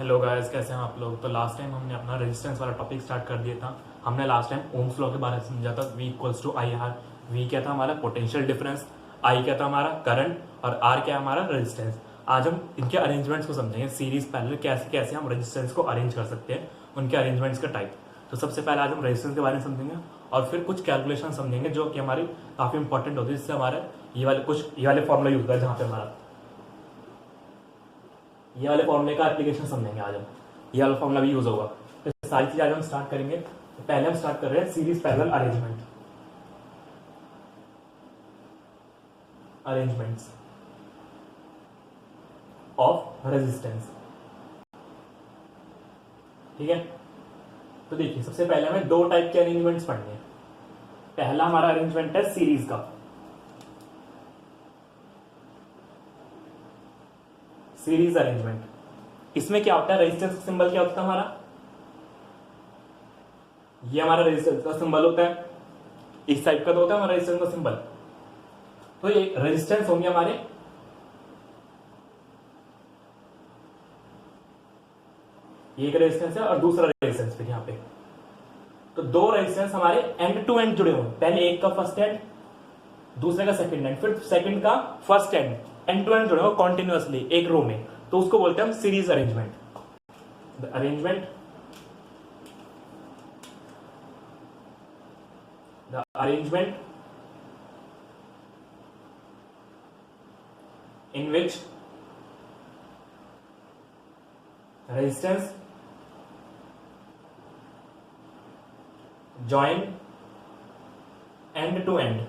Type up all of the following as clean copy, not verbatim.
Hello guys, कैसे हैं आप लोग। तो लास्ट टाइम हमने अपना रेजिस्टेंस वाला टॉपिक स्टार्ट कर दिया था। हमने लास्ट टाइम ओम्स लॉ के बारे में समझा था। V equals to I R. V क्या था हमारा पोटेंशियल डिफरेंस, I क्या था हमारा करंट और R क्या हमारा रेजिस्टेंस। आज हम इनके अरेंजमेंट्स को समझेंगे, सीरीज पैरेलल कैसे कैसे हम रेजिस्टेंस को अरेंज कर सकते हैं, उनके अरेंजमेंट्स का टाइप। तो सबसे पहले आज हम रेजिस्टेंस के बारे में समझेंगे और फिर कुछ कैलकुलेशन समझेंगे जो कि हमारी काफी इंपॉर्टेंट होती है, जिससे हमारे ये वाले फॉर्मूला यूज होता है, जहाँ पे हमारा ये वाले फॉर्मूले का एप्लीकेशन समझेंगे आज हम। ये वाला फॉर्मूला भी यूज होगा। तो सारी चीज आज हम स्टार्ट करेंगे। तो पहले हम स्टार्ट कर रहे हैं series parallel arrangements of resistance. ठीक है, तो देखिए सबसे पहले हमें दो टाइप के अरेंजमेंट्स पढ़ने हैं। पहला हमारा अरेंजमेंट है सीरीज का, सीरीज अरेंजमेंट। इसमें क्या होता है, रेजिस्टेंस का सिंबल क्या होता है हमारा, ये हमारा रेजिस्टेंस का सिंबल होता है। इस टाइप का तो होता है हमारा रेजिस्टेंस का सिंबल। तो ये रेजिस्टेंस होंगे हमारे, ये एक रेजिस्टेंस है और दूसरा रेजिस्टेंस फिर यहाँ पे। तो दो रेजिस्टेंस हमारे एंड टू एंड जुड़े हुए, पहले एक का फर्स्ट एंड, दूसरे का सेकंड एंड, फिर सेकंड का फर्स्ट एंड टू एंड जुड़े हुए कॉन्टिन्यूअसली एक रो में। तो उसको बोलते हैं हम series arrangement. The arrangement in which resistance join end to end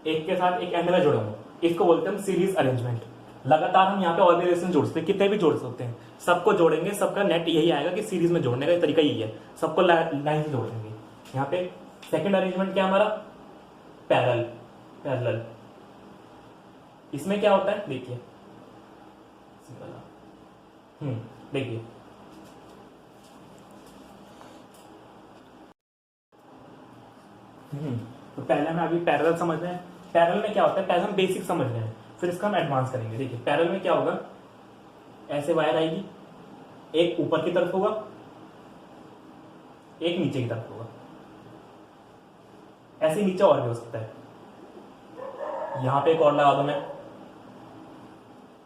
एक के साथ एक एंड में जुड़े हों, इसको बोलते हैं हम सीरीज अरेंजमेंट। लगातार हम यहाँ पे और भी रेजिस्टेंस जोड़ सकते हैं, कितने भी जोड़ सकते हैं। सबको जोड़ेंगे, सबका नेट यही आएगा कि सीरीज में जोड़ने का तरीका यही है, सबको लाइन से जोड़ेंगे। यहाँ पे सेकंड अरेंजमेंट क्या हमारा, पैरेलल। इसमें क्या होता है देखिए, देखिए तो पहले हमें अभी पैरेलल समझ रहे हैं। पैरेलल में क्या होता है, पहले हम बेसिक समझ रहे हैं, फिर इसका हम एडवांस करेंगे। देखिए पैरेलल में क्या होगा, ऐसे वायर आएगी, एक ऊपर की तरफ होगा, एक नीचे की तरफ होगा, ऐसे नीचे और भी हो सकता है। यहां पे एक और लगा दो मैं,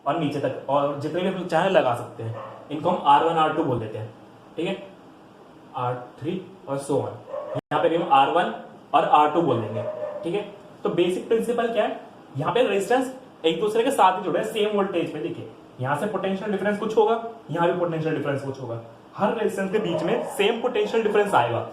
और नीचे तक और जितने भी चाहे लगा सकते हैं। इनको हम R1 R2 बोल देते हैं, ठीक है, R3 और so on। यहाँ पे भी हम R1 और R2 बोल देंगे, ठीक है। तो बेसिक प्रिंसिपल क्या है, यहाँ पे रेजिस्टेंस एक दूसरे के साथ ही जुड़े हैं सेम वोल्टेज पे। देखिए यहाँ से पोटेंशियल डिफरेंस कुछ होगा, यहाँ भी पोटेंशियल डिफरेंस कुछ होगा, हर रेजिस्टेंस के बीच में सेम पोटेंशियल डिफरेंस आएगा।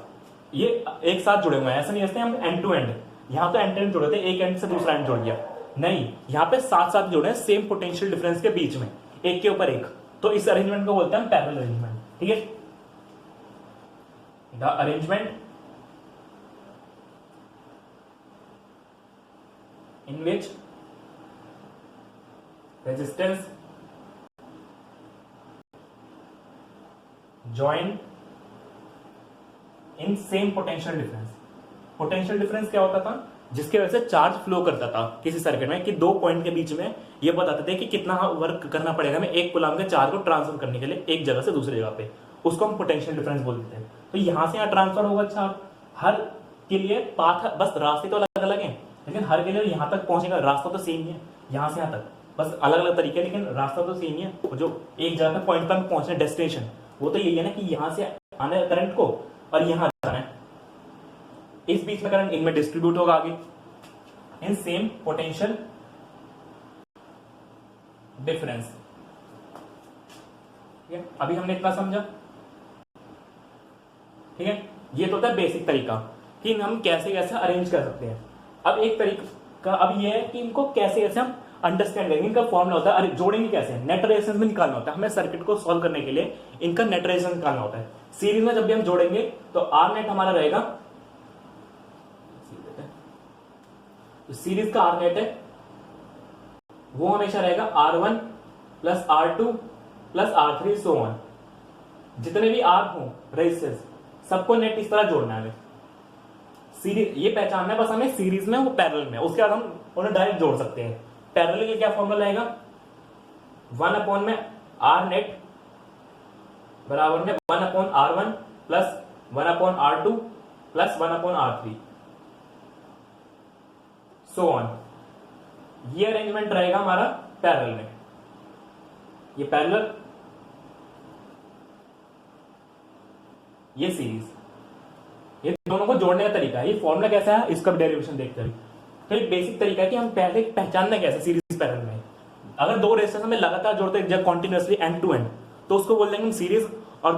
ये एक साथ जुड़े हुए हैं, ऐसा नहीं जैसे हम एंड टू एंड, यहाँ तो एंड टू एंड जुड़े थे, एक एंड से दूसरा एंड जुड़ गया, नहीं, यहाँ पे साथ साथ जुड़े हैं सेम पोटेंशियल डिफरेंस के बीच में, एक के ऊपर एक। तो इस अरेंजमेंट को बोलते हैं पैरेलल अरेंजमेंट, ठीक है। The arrangement in which resistance join in same potential difference. Potential difference क्या होता था, जिसके वजह से चार्ज फ्लो करता था किसी सर्किट में, कि दो पॉइंट के बीच में ये बताते थे कि कितना वर्क करना पड़ेगा हमें एक कूलम के चार्ज को ट्रांसफर करने के लिए एक जगह से दूसरी जगह पे, उसको हम पोटेंशियल डिफरेंस बोल देते हैं। तो यहां से यहाँ ट्रांसफर होगा चार्ज, हर के लिए पाथ, बस रास्ते तो अलग अलग हैं, लेकिन हर के लिए यहां तक पहुंचेगा रास्ता तो सेम ही है, यहां से यहां तक बस अलग अलग तरीके, लेकिन रास्ता तो सेम ही है। जो एक जगह पे पॉइंट पर पहुंचना डेस्टिनेशन, वो तो यही है ना कि यहां से आना है करंट को और यहां जाना है, इस बीच में करंट इनमें डिस्ट्रीब्यूट होगा आगे इन सेम पोटेंशियल डिफरेंस। ठीक है, अभी हमने इतना समझा, ठीक है। ये तो होता है बेसिक तरीका कि हम कैसे कैसे अरेंज कर सकते हैं। अब एक तरीका अब ये है कि इनको कैसे कैसे हम अंडरस्टैंड करेंगे, इनका फॉर्मूला होता है, अरे जोड़ेंगे कैसे, नेट रेजिस्टेंस में निकालना होता है हमें, सर्किट को सॉल्व करने के लिए इनका नेट रेजिस्टेंस निकालना होता है। सीरीज में जब भी हम जोड़ेंगे तो आर नेट हमारा रहेगा, तो सीरीज का आर नेट है वो हमेशा रहेगा R1 plus R2 plus R3 so on. जितने भी आर हो रेजिस्टेंस सबको नेट इस तरह जोड़ना है हमें। सीरीज ये पहचानना है बस हमें, सीरीज में वो पैरेलल में, उसके बाद हम उन्हें डायरेक्ट जोड़ सकते हैं। पैरेलल का क्या फॉर्मूला रहेगा, 1 अपॉन में आर नेट बराबर में 1 upon R1 plus 1 upon R2 plus 1 upon R3 so on. ये अरेंजमेंट रहेगा हमारा पैरेलल में। ये पैरेलल, ये सीरीज, ये दोनों को जोड़ने का तरीका है। ये फॉर्मूला कैसा है इसका डेरिवेशन देखते हैं। तो एक बेसिक तरीका है कि हम पहले पहचानना कैसे सीरीज पैरेलल में। अगर दो रेजिस्टेंस में लगातार जोड़ते हैं कॉन्टिन्यूअसली एंड टू एंड तो उसको बोल देंगे हम सीरीज। और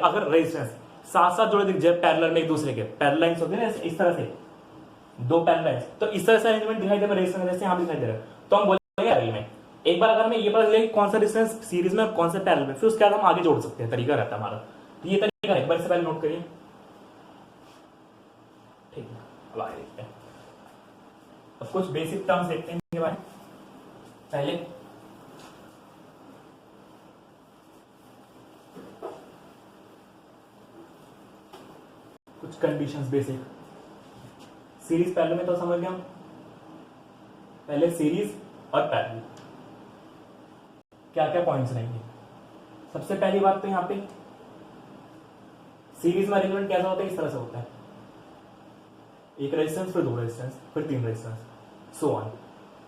अगर रेजिस्टेंस साथ साथ जोड़े जब पैरेलल में एक दूसरे के पैरेलल लाइंस होते हैं ना इस तरह से दो पैरेलल लाइंस, तो इस तरह से अरेंजमेंट दिखाई दे रहा है रेजिस्टेंस जैसे यहां दिखाई दे रहा है। तो हम बोलेंगे पैरेलल में। एक बार अगर हमें ये पता चले कौन सा रेजिस्टेंस सीरीज में और कौन सा पैरेलल में, फिर उसके बाद हम आगे जोड़ सकते हैं। तरीका रहता है हमारा। तो ये तरीका एक बार से पहले नोट करिए, ठीक है। अब आगे देखते हैं, अब कुछ बेसिक टर्म्स देखते हैं इनके बारे में। पहले कुछ कंडीशंस बेसिक सीरीज पैरेलल में तो समझ गए हम। पहले सीरीज और पैरेलल क्या क्या पॉइंट्स रहेंगे। सबसे पहली बात तो यहां पे सीरीज में अरेंजमेंट कैसा होता है, इस तरह से होता है। एक रेजिस्टेंस, फिर दो रेजिस्टेंस, फिर तीन रेजिस्टेंस, सो ऑन।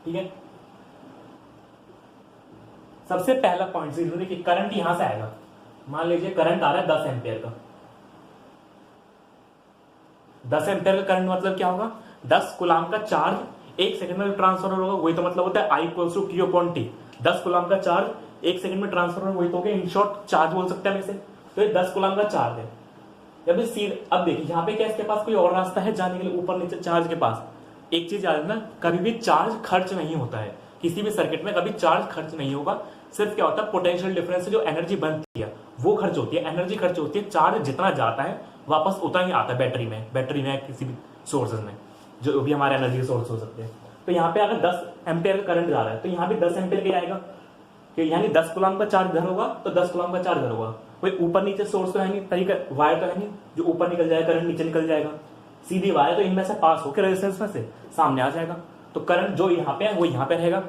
ठीक है। सबसे पहला पॉइंट सीरीज कि करंट यहां से आएगा। मान लीजिए करंट आ रहा है 10 एम्पियर का। 10 एम्पियर का करंट मतलब क्या होगा, 10 कूलाम का चार्ज एक सेकंड में ट्रांसफर होगा। वही तो मतलब होता है I = Q/T। 10 कूलाम का चार्ज एक सेकंड में ट्रांसफर होगा, वही तो इन शॉर्ट चार्ज बोल सकते हैं हम इसे। तो ये 10 कूलाम का चार्ज है। अब देखिए यहाँ पे क्या इसके पास कोई और रास्ता है जाने के लिए ऊपर नीचे चार्ज के पास। एक चीज याद रखना, कभी भी चार्ज खर्च नहीं होता है किसी भी सर्किट में, कभी चार्ज खर्च नहीं होगा। सिर्फ क्या होता है, पोटेंशियल डिफरेंस से जो एनर्जी बनती है वो खर्च होती है, एनर्जी खर्च होती है। चार्ज जितना जाता है वापस उतना ही आता है बैटरी में किसी भी सोर्सेज में, जो भी हमारे एनर्जी सोर्स हो सकते हैं। तो यहाँ पे अगर 10 एम्पियर का करंट जा रहा है तो यहाँ पे 10 एम्पियर का आएगा, यानी 10 कूलम का चार्ज इधर होगा तो 10 कूलम का चार्ज इधर होगा। कोई ऊपर नीचे सोर्स तो है नहीं, तरीका वायर तो है नहीं जो ऊपर निकल जाएगा, करंट नीचे निकल जाएगा। सीधी वायर तो इनमें से पास होकर रेजिस्टेंस में से सामने आ जाएगा। तो करंट जो यहाँ पे है वो यहाँ पे रहेगा।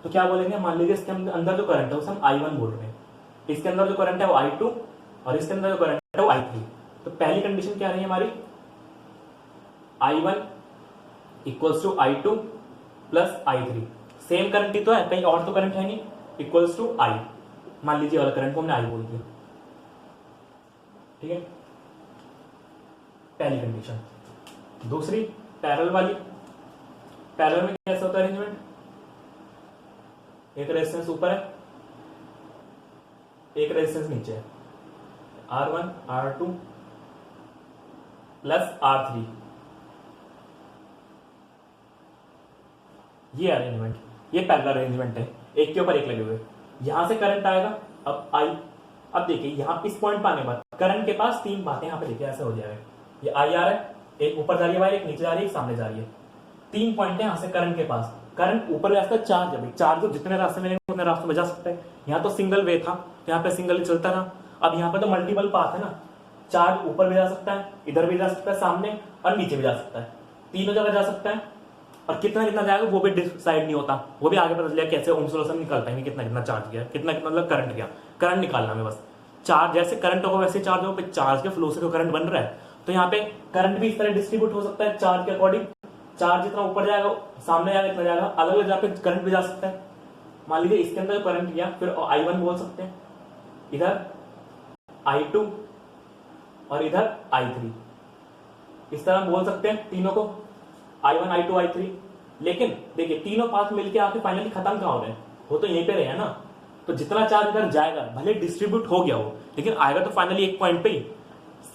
तो क्या बोलेंगे, मान लीजिए इसके अंदर जो करंट है उसे हम I1 बोल रहे हैं, इसके अंदर जो करंट है वो I2 और इसके अंदर जो करंट है वो I3। तो पहली कंडीशन क्या रही है हमारी, I1 = I2 plus I3। Same current ही तो है, कहीं और तो करंट है नहीं, इक्वल्स टू I। मान लीजिए वाला करंट को हमने I बोल दिया। ठीक है, पहली कंडीशन। दूसरी पैरेलल वाली, पैरेलल में कैसा होता है अरेंजमेंट, एक रेजिस्टेंस ऊपर है एक रेजिस्टेंस नीचे है, R1 R2 प्लस R3। ये अरेंजमेंट, ये पैरेलल अरेंजमेंट है, एक के ऊपर एक लगे हुए। यहां से करंट आएगा, अब देखिए यहां इस पॉइंट पर आने के बाद करंट के पास तीन बातें यहां पे देखिए ऐसा हो जाएगा। ये I आ रहा है, एक ऊपर जा रही है वायर, एक नीचे जा रही है, एक सामने जा रही है। तीन पॉइंट है यहां से करंट के पास। करंट ऊपर रास्ता चार्ज है, चार्ज को जितने रास्ते मिलेंगे उतने रास्तों में जा सकता है। यहाँ तो सिंगल वे था, यहाँ पे सिंगल चलता रहा। अब यहाँ पे तो मल्टीपल पाथ है ना, चार्ज ऊपर भी जा सकता है, इधर भी जा सकता है, सामने और नीचे भी जा सकता है, तीनों जगह जा सकता है। और कितना कितना जाएगा वो भी डिसाइड नहीं होता, वो भी आगे पता चलेगा कैसे ओम सोल्यूशन निकाल पाएंगे, कितना कितना चार्ज गया, कितना कितना मतलब करंट गया। करंट निकालना हमें बस, चार्ज जैसे करंट होगा वैसे चार्ज होगा, चार्ज के फ्लो से तो करंट बन रहा है। तो यहाँ पे करंट भी इस तरह डिस्ट्रीब्यूट हो सकता है चार्ज के अकॉर्डिंग। चार्ज जितना ऊपर जाएगा सामने जाएगा इतना जाएगा, अलग अलग जगह पे करंट भी जा सकता है। मान लीजिए इसके अंदर करंट गया, फिर I1 बोल सकते हैं, इधर I2 और इधर I3, इस तरह बोल सकते हैं तीनों को, I1 I2 I3। लेकिन देखिए तीनों पाथ मिलके आके फाइनली खत्म कहाँ हो रहे हैं, वो तो यहीं पे रहे हैं ना। तो जितना चार्ज इधर जाएगा भले डिस्ट्रीब्यूट हो गया हो, लेकिन आएगा तो फाइनली एक पॉइंट पे ही।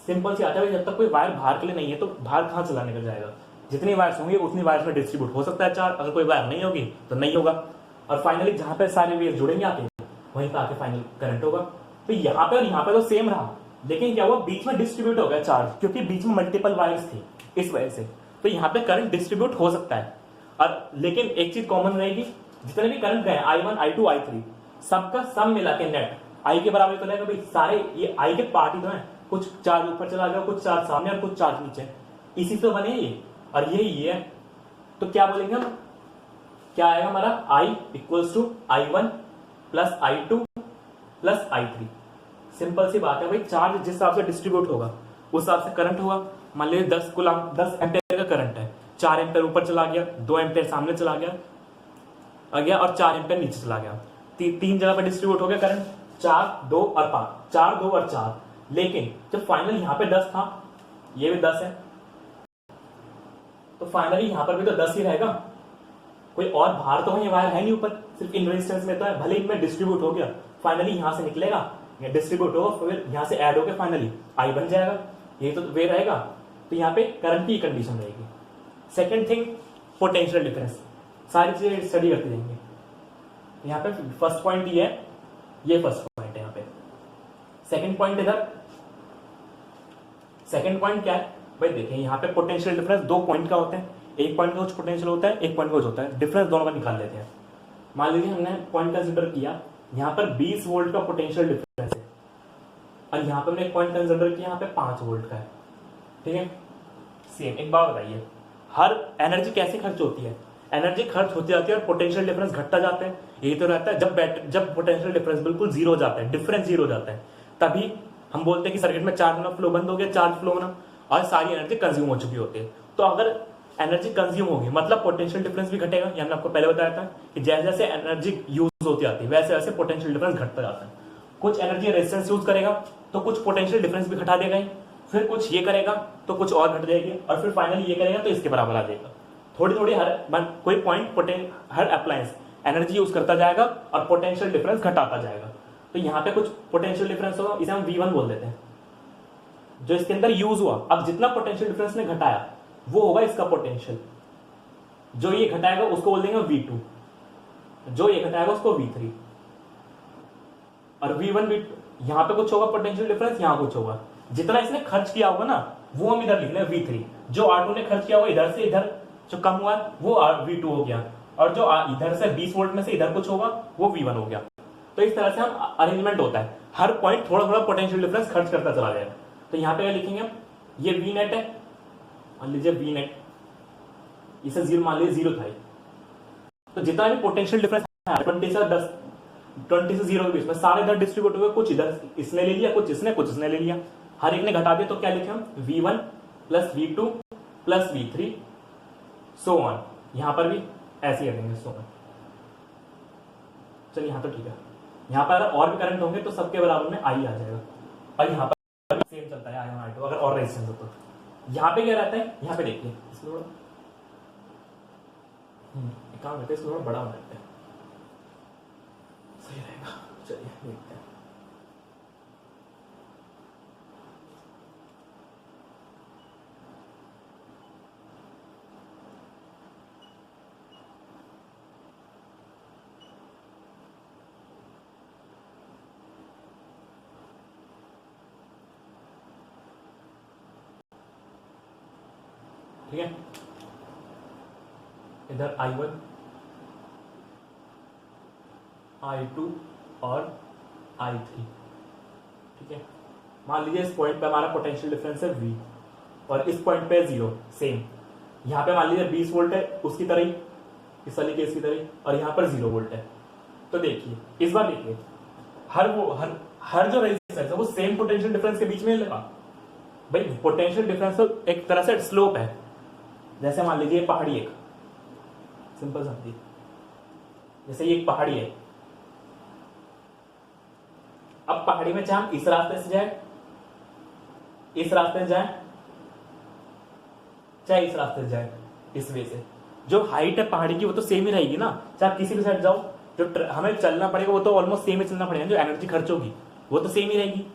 सिंपल सी आता है, जब तक कोई वायर बाहर के लिए नहीं है तो बाहर कहाँ चला निकल जाएगा। जितनी वायर्स होंगी उतनी वायर्स में डिस्ट्रीब्यूट हो सकता है चार्ज, अगर कोई वायर नहीं होगी तो नहीं होगा। और फाइनली जहां पे सारे वेव जुड़ेंगे आके वहीं पे आके फाइनल करंट होगा। तो यहाँ पे और यहाँ पे तो सेम रहा, लेकिन क्या हुआ बीच में डिस्ट्रीब्यूट हो गया चार्ज, क्योंकि बीच में मल्टीपल वायर्स थी इस वजह से। तो यहाँ पे करंट डिस्ट्रीब्यूट हो सकता है, और लेकिन एक चीज कॉमन रहेगी, जितने भी करंट गए I1 I2 I3 सबका सम मिला के नेट I के बराबर तो रहेगा भाई। सारे ये I के पार्ट ही तो है, कुछ चार्ज ऊपर चला गया, कुछ चार्ज सामने और कुछ चार्ज नीचे, इसी से बने ये और ये है। तो क्या बोलेंगे हम, क्या आएगा हमारा I = I1 plus I2 plus I3। Simple सी बात है भाई, चार्ज जिस हिसाब से डिस्ट्रीब्यूट होगा उस हिसाब से करंट होगा। मान लीजिए 10 एम्पेयर का करंट है, 4 एम्पेयर ऊपर चला गया, 2 एम्पेयर सामने चला गया और 4 एम्पेयर नीचे चला गया। तीन जगह पर डिस्ट्रीब्यूट हो गया करंट, 4, 2 और 5, 4, 2 और 4। लेकिन जब फाइनल यहां पे 10 था, ये भी 10 है, तो फाइनली यहां पर भी तो 10 ही रहेगा। कोई और भार तो ये वायर है नहीं ऊपर, सिर्फ इन रेजिस्टेंस में तो है। भले इनमें डिस्ट्रीब्यूट हो गया, फाइनली यहां से निकलेगा, डिस्ट्रीब्यूट होगा, फिर यहां से ऐड होकर फाइनली आई बन जाएगा। ये तो वे रहेगा, तो यहाँ पे करंट की कंडीशन रहेगी। Second thing, potential difference. सारी चीजें स्टडी करते जाएंगे। यहाँ पे फर्स्ट पॉइंट ये फर्स्ट पॉइंट है। यहाँ पे सेकेंड पॉइंट इधर, सेकेंड पॉइंट क्या है भाई, देखिए यहाँ पे पोटेंशियल डिफरेंस 2 पॉइंट का होता है। एक पॉइंट का कुछ पोटेंशियल होता है, एक पॉइंट का कुछ होता है, डिफरेंस दोनों का निकाल लेते हैं। मान लीजिए हमने पॉइंट कंसिडर किया, यहाँ पर 20 वोल्ट का पोटेंशियल डिफरेंस है और यहाँ पर हमने एक पॉइंट कंसिडर किया, यहाँ पे 5 वोल्ट का है। ठीक है, सेम। एक बात बताइए, हर एनर्जी कैसे खर्च होती है? एनर्जी खर्च होती जाती है और पोटेंशियल डिफरेंस घटता जाता है। यही तो रहता है। जब पोटेंशियल डिफरेंस बिल्कुल जीरो हो जाता है, डिफरेंस जीरो हो जाता है, तभी हम बोलते हैं कि सर्किट में चार्ज होना फ्लो बंद हो गया, चार्ज फ्लो होना, और सारी एनर्जी कंज्यूम हो चुकी होती है। तो अगर एनर्जी कंज्यूम होगी मतलब पोटेंशियल डिफरेंस भी घटेगा। ये हमने आपको पहले बताया था कि जैसे जैसे एनर्जी यूज होती जाती है वैसे वैसे पोटेंशियल डिफरेंस घटता जाता है। कुछ एनर्जी रेजिस्टेंस यूज करेगा तो कुछ पोटेंशियल डिफरेंस भी घटा देगा, फिर कुछ ये करेगा तो कुछ और घट जाएगी, और फिर फाइनली ये करेगा तो इसके बराबर आ जाएगा। थोड़ी थोड़ी कोई पॉइंट हर अप्लायंस एनर्जी यूज करता जाएगा और पोटेंशियल डिफरेंस घटाता जाएगा। तो यहाँ पे कुछ पोटेंशियल डिफरेंस होगा, इसे हम V1 बोल देते हैं, जो इसके अंदर यूज हुआ। अब जितना पोटेंशियल डिफरेंस ने घटाया वो होगा इसका पोटेंशियल। जो ये घटाएगा उसको बोल देंगे V2, जो ये घटाएगा उसको V3, और V1 V2 यहाँ पे कुछ होगा पोटेंशियल डिफरेंस, यहाँ कुछ होगा। जितना इसने खर्च किया होगा ना वो हम इधर लिख लें V3। जो R2 ने खर्च किया होगा इधर से इधर जो कम हुआ वो V2 हो गया, और जो इधर से 20 वोल्ट में से इधर कुछ होगा वो V1 हो गया। तो इस तरह से हम अरेंजमेंट होता है, हर पॉइंट थोड़ा थोड़ा पोटेंशियल डिफरेंस खर्च करता चला जाएगा। तो यहाँ पे क्या लिखेंगे, ये V नेट है, मान लीजिए V नेट, इसे 0 मान लीजिए, 0 था। तो जितना भी पोटेंशियल डिफरेंस है 20 से 0 के बीच में सारे इधर डिस्ट्रीब्यूट हुए, कुछ इधर इसने ले लिया, कुछ इसने ले लिया, हर एक ने घटा दिया। तो क्या लिखे हम, V1 plus V2 plus V3 so on. यहां पर भी ऐसे ही करेंगे, सो ऑन। चलिए यहां तो ठीक है। यहां पर अगर और भी करंट होंगे तो सबके बराबर में I आ जाएगा, और यहां पर सेम चलता है I1 I2 अगर और रेजिस्टेंस हो तो। यहां पे क्या रहता है, यहां पे देखिए इसको थोड़ा काम करते हैं, इसको थोड़ा बड़ा बनाते हैं, सही रहेगा। चलिए देखते हैं। ठीक है, इधर I1 I2 और I3। ठीक है, मान लीजिए इस पॉइंट पे हमारा पोटेंशियल डिफरेंस है V और इस पॉइंट पे 0, सेम। यहाँ पे मान लीजिए 20 वोल्ट है उसकी तरह ही, इस वाली केस की तरह ही, और यहाँ पर 0 वोल्ट है। तो देखिए इस बार देखिए हर जो रेजिस्टेंस है वो सेम पोटेंशियल डिफरेंस के बीच में लगा। भाई पोटेंशियल डिफरेंस तो एक तरह से स्लोप है। जैसे मान लीजिए पहाड़ी, एक सिंपल समझिए, जैसे ये एक पहाड़ी है। अब पहाड़ी में चाहे हम इस रास्ते से जाए, इस रास्ते से जाए, चाहे इस रास्ते से जाए, इस वे से जो हाइट है पहाड़ी की वो तो सेम ही रहेगी ना। चाहे आप किसी भी साइड जाओ, जो हमें चलना पड़ेगा वो तो ऑलमोस्ट सेम ही चलना पड़ेगा, जो एनर्जी खर्च होगी वो तो सेम ही रहेगी।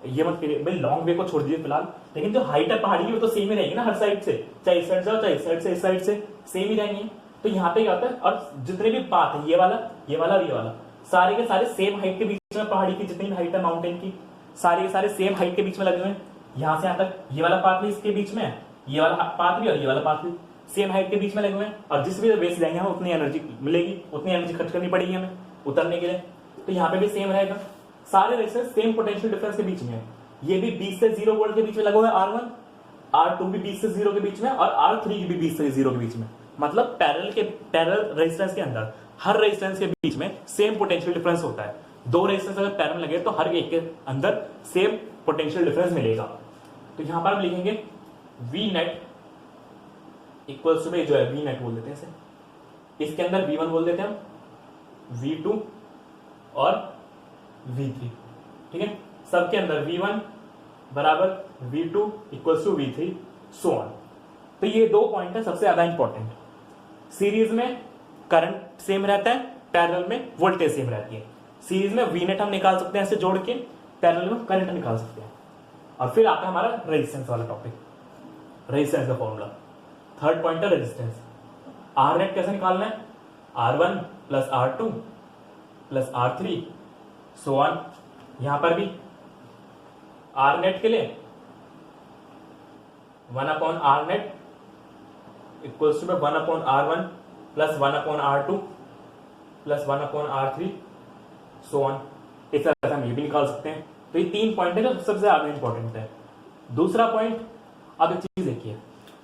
ये मत करिए भाई, लॉन्ग वे को छोड़ दीजिए फिलहाल, लेकिन जो हाइट है पहाड़ी की वो तो सेम ही रहेगी ना हर साइड से, चाहे इस साइड जाओ चाहे इस साइड से, इस साइड से सेम ही रहेंगे। तो यहाँ पे क्या होता है, और जितने भी पाथ है, ये वाला और ये वाला, सारे के सारे सेम हाइट के बीच में, पहाड़ी की जितनी हाइट है माउंटेन की, सारे के सारे सेम हाइट के बीच में लगे हुए हैं। यहाँ से यहाँ तक ये वाला पाथ भी इसके बीच में है, ये वाला पाथ भी और ये वाला पाथ भी सेम हाइट के बीच में लगे हुए हैं, और जिस भी वे से जाएंगे हमें उतनी एनर्जी मिलेगी, उतनी एनर्जी खर्च करनी पड़ेगी हमें उतरने के लिए। तो यहाँ पे भी सेम रहेगा, सारे रेजिस्टेंस सेम पोटेंशियल डिफरेंस के बीच में है। ये भी 20 से 0 वोल्ट के बीच में लगा हुआ है R1, R2 भी 20 से 0 के बीच में, और R3 भी 20 से 0 के बीच में, मतलब पैरेलल रेजिस्टेंस के अंदर। हर रेजिस्टेंस के बीच में सेम पोटेंशियल डिफरेंस होता है। दो रेजिस्टेंस अगर पैरेलल लगे तो हर एक के अंदर सेम पोटेंशियल डिफरेंस मिलेगा। तो यहां पर हम लिखेंगे वी नेट इक्वल्स टू जो है वी नेट बोल देते हैं इसे, इसके अंदर V1 बोल देते हैं हम, V2 और V3, ठीक है। सबके अंदर V1 बराबर V2 equals to V3 so on. तो ये दो पॉइंट है सबसे ज्यादा इंपॉर्टेंट। सीरीज में करंट सेम रहता है, पैरेलल में वोल्टेज सेम रहती है। सीरीज में वी नेट हम निकाल सकते हैं ऐसे जोड़ के, पैरेलल में करंट निकाल सकते हैं। और फिर आता है हमारा रेजिस्टेंस वाला टॉपिक, रेजिस्टेंस का फॉर्मूला। थर्ड पॉइंट है रेजिस्टेंस। आर नेट कैसे निकालना है, R1 plus R2 plus R3 so on. यहां पर भी आर नेट के लिए 1/R net equals to 1/R1 plus 1/R2 plus 1/R3 so on. इस तरह से हम ये भी निकाल सकते हैं। तो ये तीन पॉइंट है जो सबसे ज्यादा इंपॉर्टेंट है। दूसरा पॉइंट, अब एक चीज देखिए,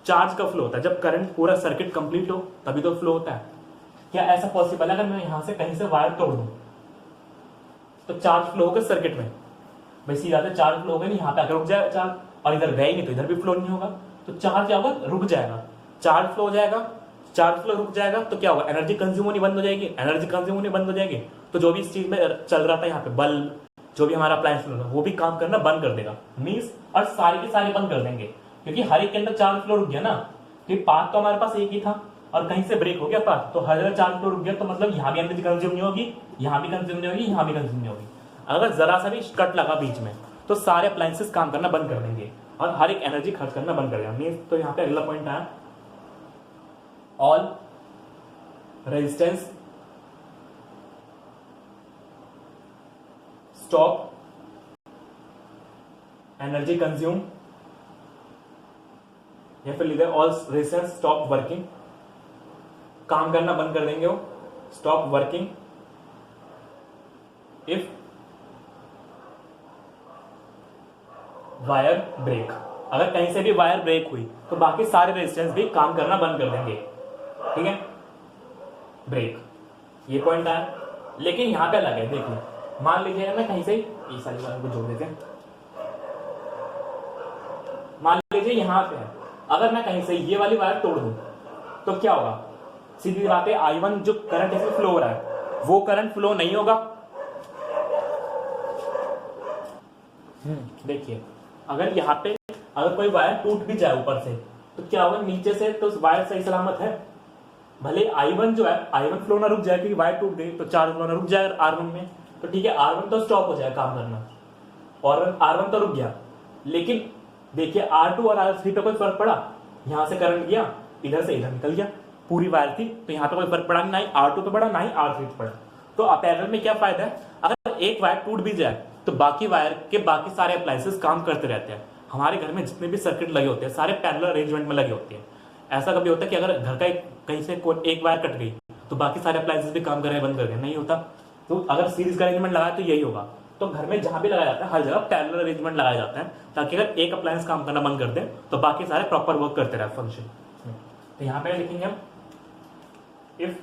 चार्ज का फ्लो होता है जब करंट पूरा सर्किट कंप्लीट हो तभी तो फ्लो होता है। क्या ऐसा पॉसिबल है अगर मैं यहां से कहीं से वायर तोड़ दूं तो चार्ज फ्लो होगा सर्किट में? भाई सीधा से चार्ज फ्लो होगा नहीं, यहाँ पे आकर रुक जाएगा चार्ज, और इधर गए नहीं तो इधर भी फ्लो नहीं होगा। तो चार्ज क्या होगा, रुक जाएगा, चार्ज फ्लो हो जाएगा, चार्ज फ्लो रुक जाएगा तो क्या होगा, एनर्जी कंज्यूम होनी बंद हो जाएगी, एनर्जी कंज्यूम होनी बंद हो जाएगी। तो जो भी इस चीज में चल रहा था यहाँ पे बल्ब, जो भी हमारा अप्लायंस वो भी काम करना बंद कर देगा, मीन्स और सारे के सारे बंद कर देंगे, क्योंकि हर एक के अंदर चार्ज फ्लो रुक गया ना। कि पाथ तो हमारे पास एक ही था और कहीं से ब्रेक हो गया पाथ, तो हर जगह चार्ज फ्लो रुक गया, तो मतलब यहाँ भी एनर्जी कंज्यूम नहीं होगी, यहाँ भी कंज्यूम नहीं होगी, यहाँ भी कंज्यूम नहीं होगी। अगर जरा सा भी कट लगा बीच में तो सारे अप्लायंसेस काम करना बंद कर देंगे और हर एक एनर्जी खर्च करना बंद कर देगा। मीन्स तो यहाँ पे अगला पॉइंट आया, all resistance stop energy consume, या फिर लिखे ऑल रेजिस्टेंस स्टॉप वर्किंग, काम करना बंद कर देंगे वो, stop working if wire break. अगर कहीं से भी वायर ब्रेक हुई तो बाकी सारे रेजिस्टेंस भी काम करना बंद कर देंगे, ठीक है, ब्रेक। ये पॉइंट आया। लेकिन यहां पे अलग है, देखिए मान लीजिए मैं कहीं से ये सारी वायर को जोड़ देते हैं, मान लीजिए यहां पे है, अगर मैं कहीं से ये वाली वायर तोड़ दूं तो क्या होगा, सीधी बात है, I1 जो करंट इसमें फ्लो हो रहा है वो करंट फ्लो नहीं होगा। देखिए अगर यहाँ पे अगर कोई वायर टूट भी जाए ऊपर से तो क्या होगा, नीचे से तो वायर सही सलामत है, भले I1 जो है I1 फ्लो ना रुक जाए क्योंकि वायर टूट गई तो चार्ज फ्लो ना रुक जाएगा R1 में, तो ठीक है R1 तो स्टॉप हो जाएगा काम करना और R1 तो रुक गया। लेकिन देखिए R2 और R3 पे कोई फर्क पड़ा, यहां से करंट गया इधर से इधर निकल गया, पूरी वायर थी तो यहाँ पे कोई फर्क पड़ा, ना ही R2 पे पड़ा ना ही R3 पे पड़ा। तो पैरेलल में क्या फायदा है, अगर एक वायर टूट भी जाए तो बाकी वायर के बाकी सारे अप्लायंसेस काम करते रहते हैं। हमारे घर में जितने भी सर्किट लगे होते हैं सारे पैरेलल अरेंजमेंट में लगे होते हैं। ऐसा कभी होता है कि अगर घर का कहीं से एक वायर कट गई तो बाकी सारे अप्लायंसेस भी काम करने बंद कर गए, नहीं होता। तो अगर सीरीज का अरेंजमेंट लगाया तो यही होगा। तो घर में जहां भी लगाया जाता है हर जगह पैरेलल अरेंजमेंट लगाया जाता है, ताकि अगर एक अप्लायंस काम करना बंद कर दे तो बाकी सारे प्रॉपर वर्क करते रहे फंक्शन। तो यहां पे लिखेंगे हम, if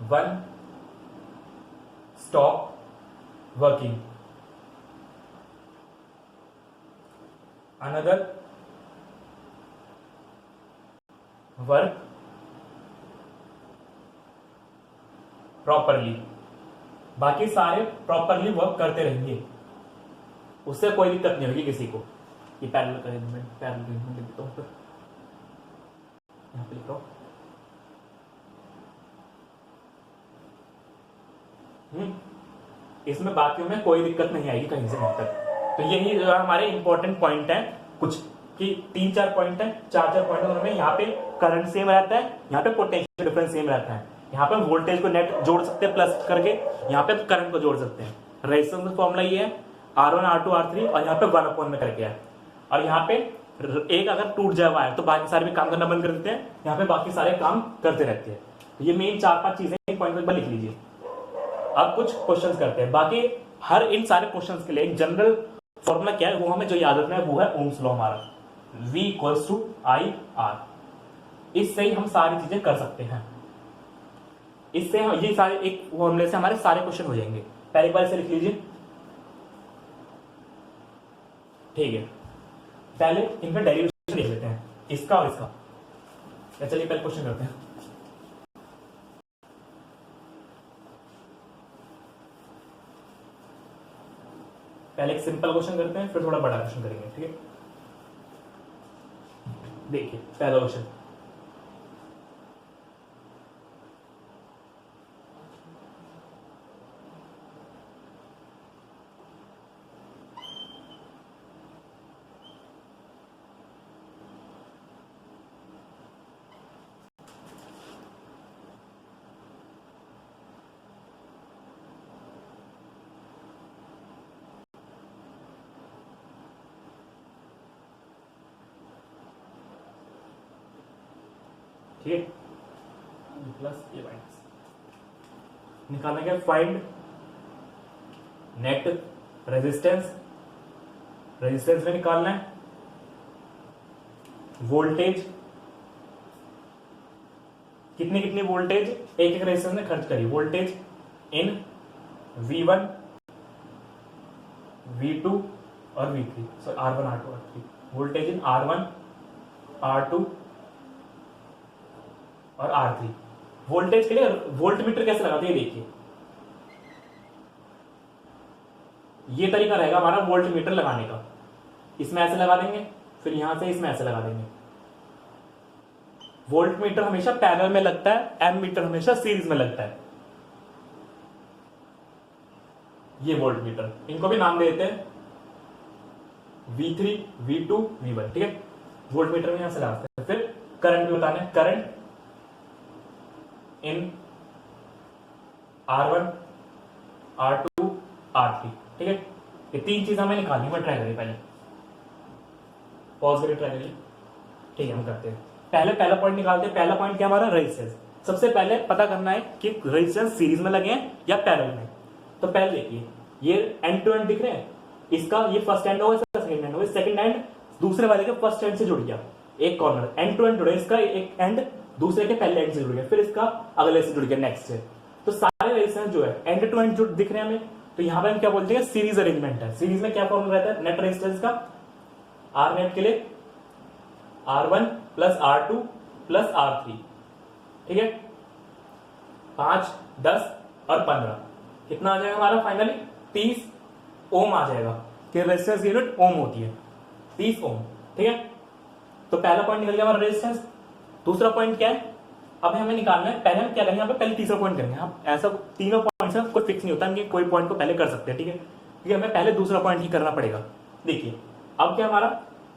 one stop working another work properly, बाकी सारे प्रॉपरली वर्क करते रहेंगे, उससे कोई दिक्कत नहीं होगी किसी को। ये पैरेलल अरेंजमेंट लिखता हूं, यहां पे लिख रहा हूं, इसमें बाकियों में कोई दिक्कत नहीं आएगी कहीं से कहीं तक। तो यही जो हमारे इंपॉर्टेंट पॉइंट है कुछ, कि 3-4 पॉइंट है, 4-4 पॉइंट है उनमें। यहाँ पे करंट सेम रहता है, यहाँ पे पोटेंशियल डिफरेंस सेम रहता है, यहाँ पे वोल्टेज को नेट जोड़ सकते हैं प्लस करके, यहाँ पे करंट को जोड़ सकते हैं। रेजिस्टेंस का फॉर्मूला ये है R1 R2 R3 और यहाँ पे 1/, में करके है। और यहाँ पे एक अगर टूट जाए वायर तो बाकी सारे भी काम करना बंद कर देते हैं, यहाँ पे बाकी सारे काम करते रहते हैं। तो ये मेन 4-5 चीजें पॉइंट पर लिख लीजिए। अब कुछ क्वेश्चंस करते हैं। बाकी हर इन सारे क्वेश्चंस के लिए एक जनरल फॉर्मूला क्या है वो हमें जो याद रखना है वो है ओम्स लॉ हमारा, V = I R। इससे ही हम सारी चीजें कर सकते हैं। इससे ये सारे एक फॉर्मूले से हमारे सारे क्वेश्चन हो जाएंगे। पहले एक बार इसे लिख लीजिए, ठीक है। पहले इनका डेरिवेशन लिख लेते हैं, इसका और इसका। चलिए पहले क्वेश्चन करते हैं। पहले एक सिंपल क्वेश्चन करते हैं, फिर थोड़ा बड़ा क्वेश्चन करेंगे, ठीक है। देखिए पहला क्वेश्चन, ठीक है, प्लस ये माइनस निकालना क्या, फाइंड नेट रेजिस्टेंस, रेजिस्टेंस में निकालना है वोल्टेज, कितनी कितनी वोल्टेज एक एक रेजिस्टेंस ने खर्च करी, वोल्टेज इन V1 V2 और V3, sorry R1 R2 R3, voltage इन R1 R2 और R3। वोल्टेज के लिए वोल्ट मीटर कैसे लगाते हैं देखिए, ये तरीका रहेगा हमारा वोल्ट मीटर लगाने का। इसमें ऐसे लगा देंगे, फिर यहां से इसमें ऐसे लगा देंगे। वोल्ट मीटर हमेशा पैरेलल में लगता है, एम मीटर हमेशा सीरीज में लगता है। ये वोल्ट मीटर, इनको भी नाम दे देते हैं V3 V2 V1, ठीक है। वोल्ट मीटर में यहां से लगाते हैं। फिर करंट भी बताना है, current in R1 R2 R3, ठीक है। ये तीन चीज हमें निकालनी है, ट्राई करिए पहले, पॉज करके ट्राई करिए, ठीक है। हम करते हैं, पहला पॉइंट निकालते हैं। पहला पॉइंट क्या हमारा, रेजिस्टेंस। सबसे पहले पता करना है कि रेजिस्टेंस सीरीज में लगे हैं या पैरेलल में। तो पहले देखिए, ये एंड टू एंड दिख रहे हैं, इसका ये फर्स्ट एंड होगा, इसका सेकंड एंड होगा, सेकंड एंड दूसरे वाले के फर्स्ट एंड से जुड़ गया, एक कॉर्नर एंड टू एंड जुड़े, इसका एक एंड दूसरे के पहले एंड से जुड़ गया, फिर इसका अगले से जुड़ गया, नेक्स्ट से। तो सारे रेजिस्टेंस जो है एंड टू एंड जो दिख रहे हैं हमें, तो यहां पर हम क्या बोलते हैं, सीरीज अरेंजमेंट है। सीरीज में क्या फॉर्मूला रहता है नेट रेजिस्टेंस का, आर नेट के लिए R1 plus R2 plus R3, ठीक है। 5 10 और 15 कितना आ जाएगा हमारा फाइनली, 30 ओम आ जाएगा, कि रेजिस्टेंस की यूनिट ओम होती है, 30 ओम, ठीक है। तो पहला पॉइंट निकल गया हमारा रेजिस्टेंस। दूसरा पॉइंट क्या है, अब हमें निकालना है, पहले हम क्या करेंगे, पहले तीसरा पॉइंट करेंगे। हम ऐसा तीनों पॉइंट्स कोई फिक्स नहीं होता, कोई पॉइंट को पहले कर सकते हैं, ठीक है। क्योंकि हमें पहले दूसरा पॉइंट ही करना पड़ेगा। देखिए अब क्या हमारा,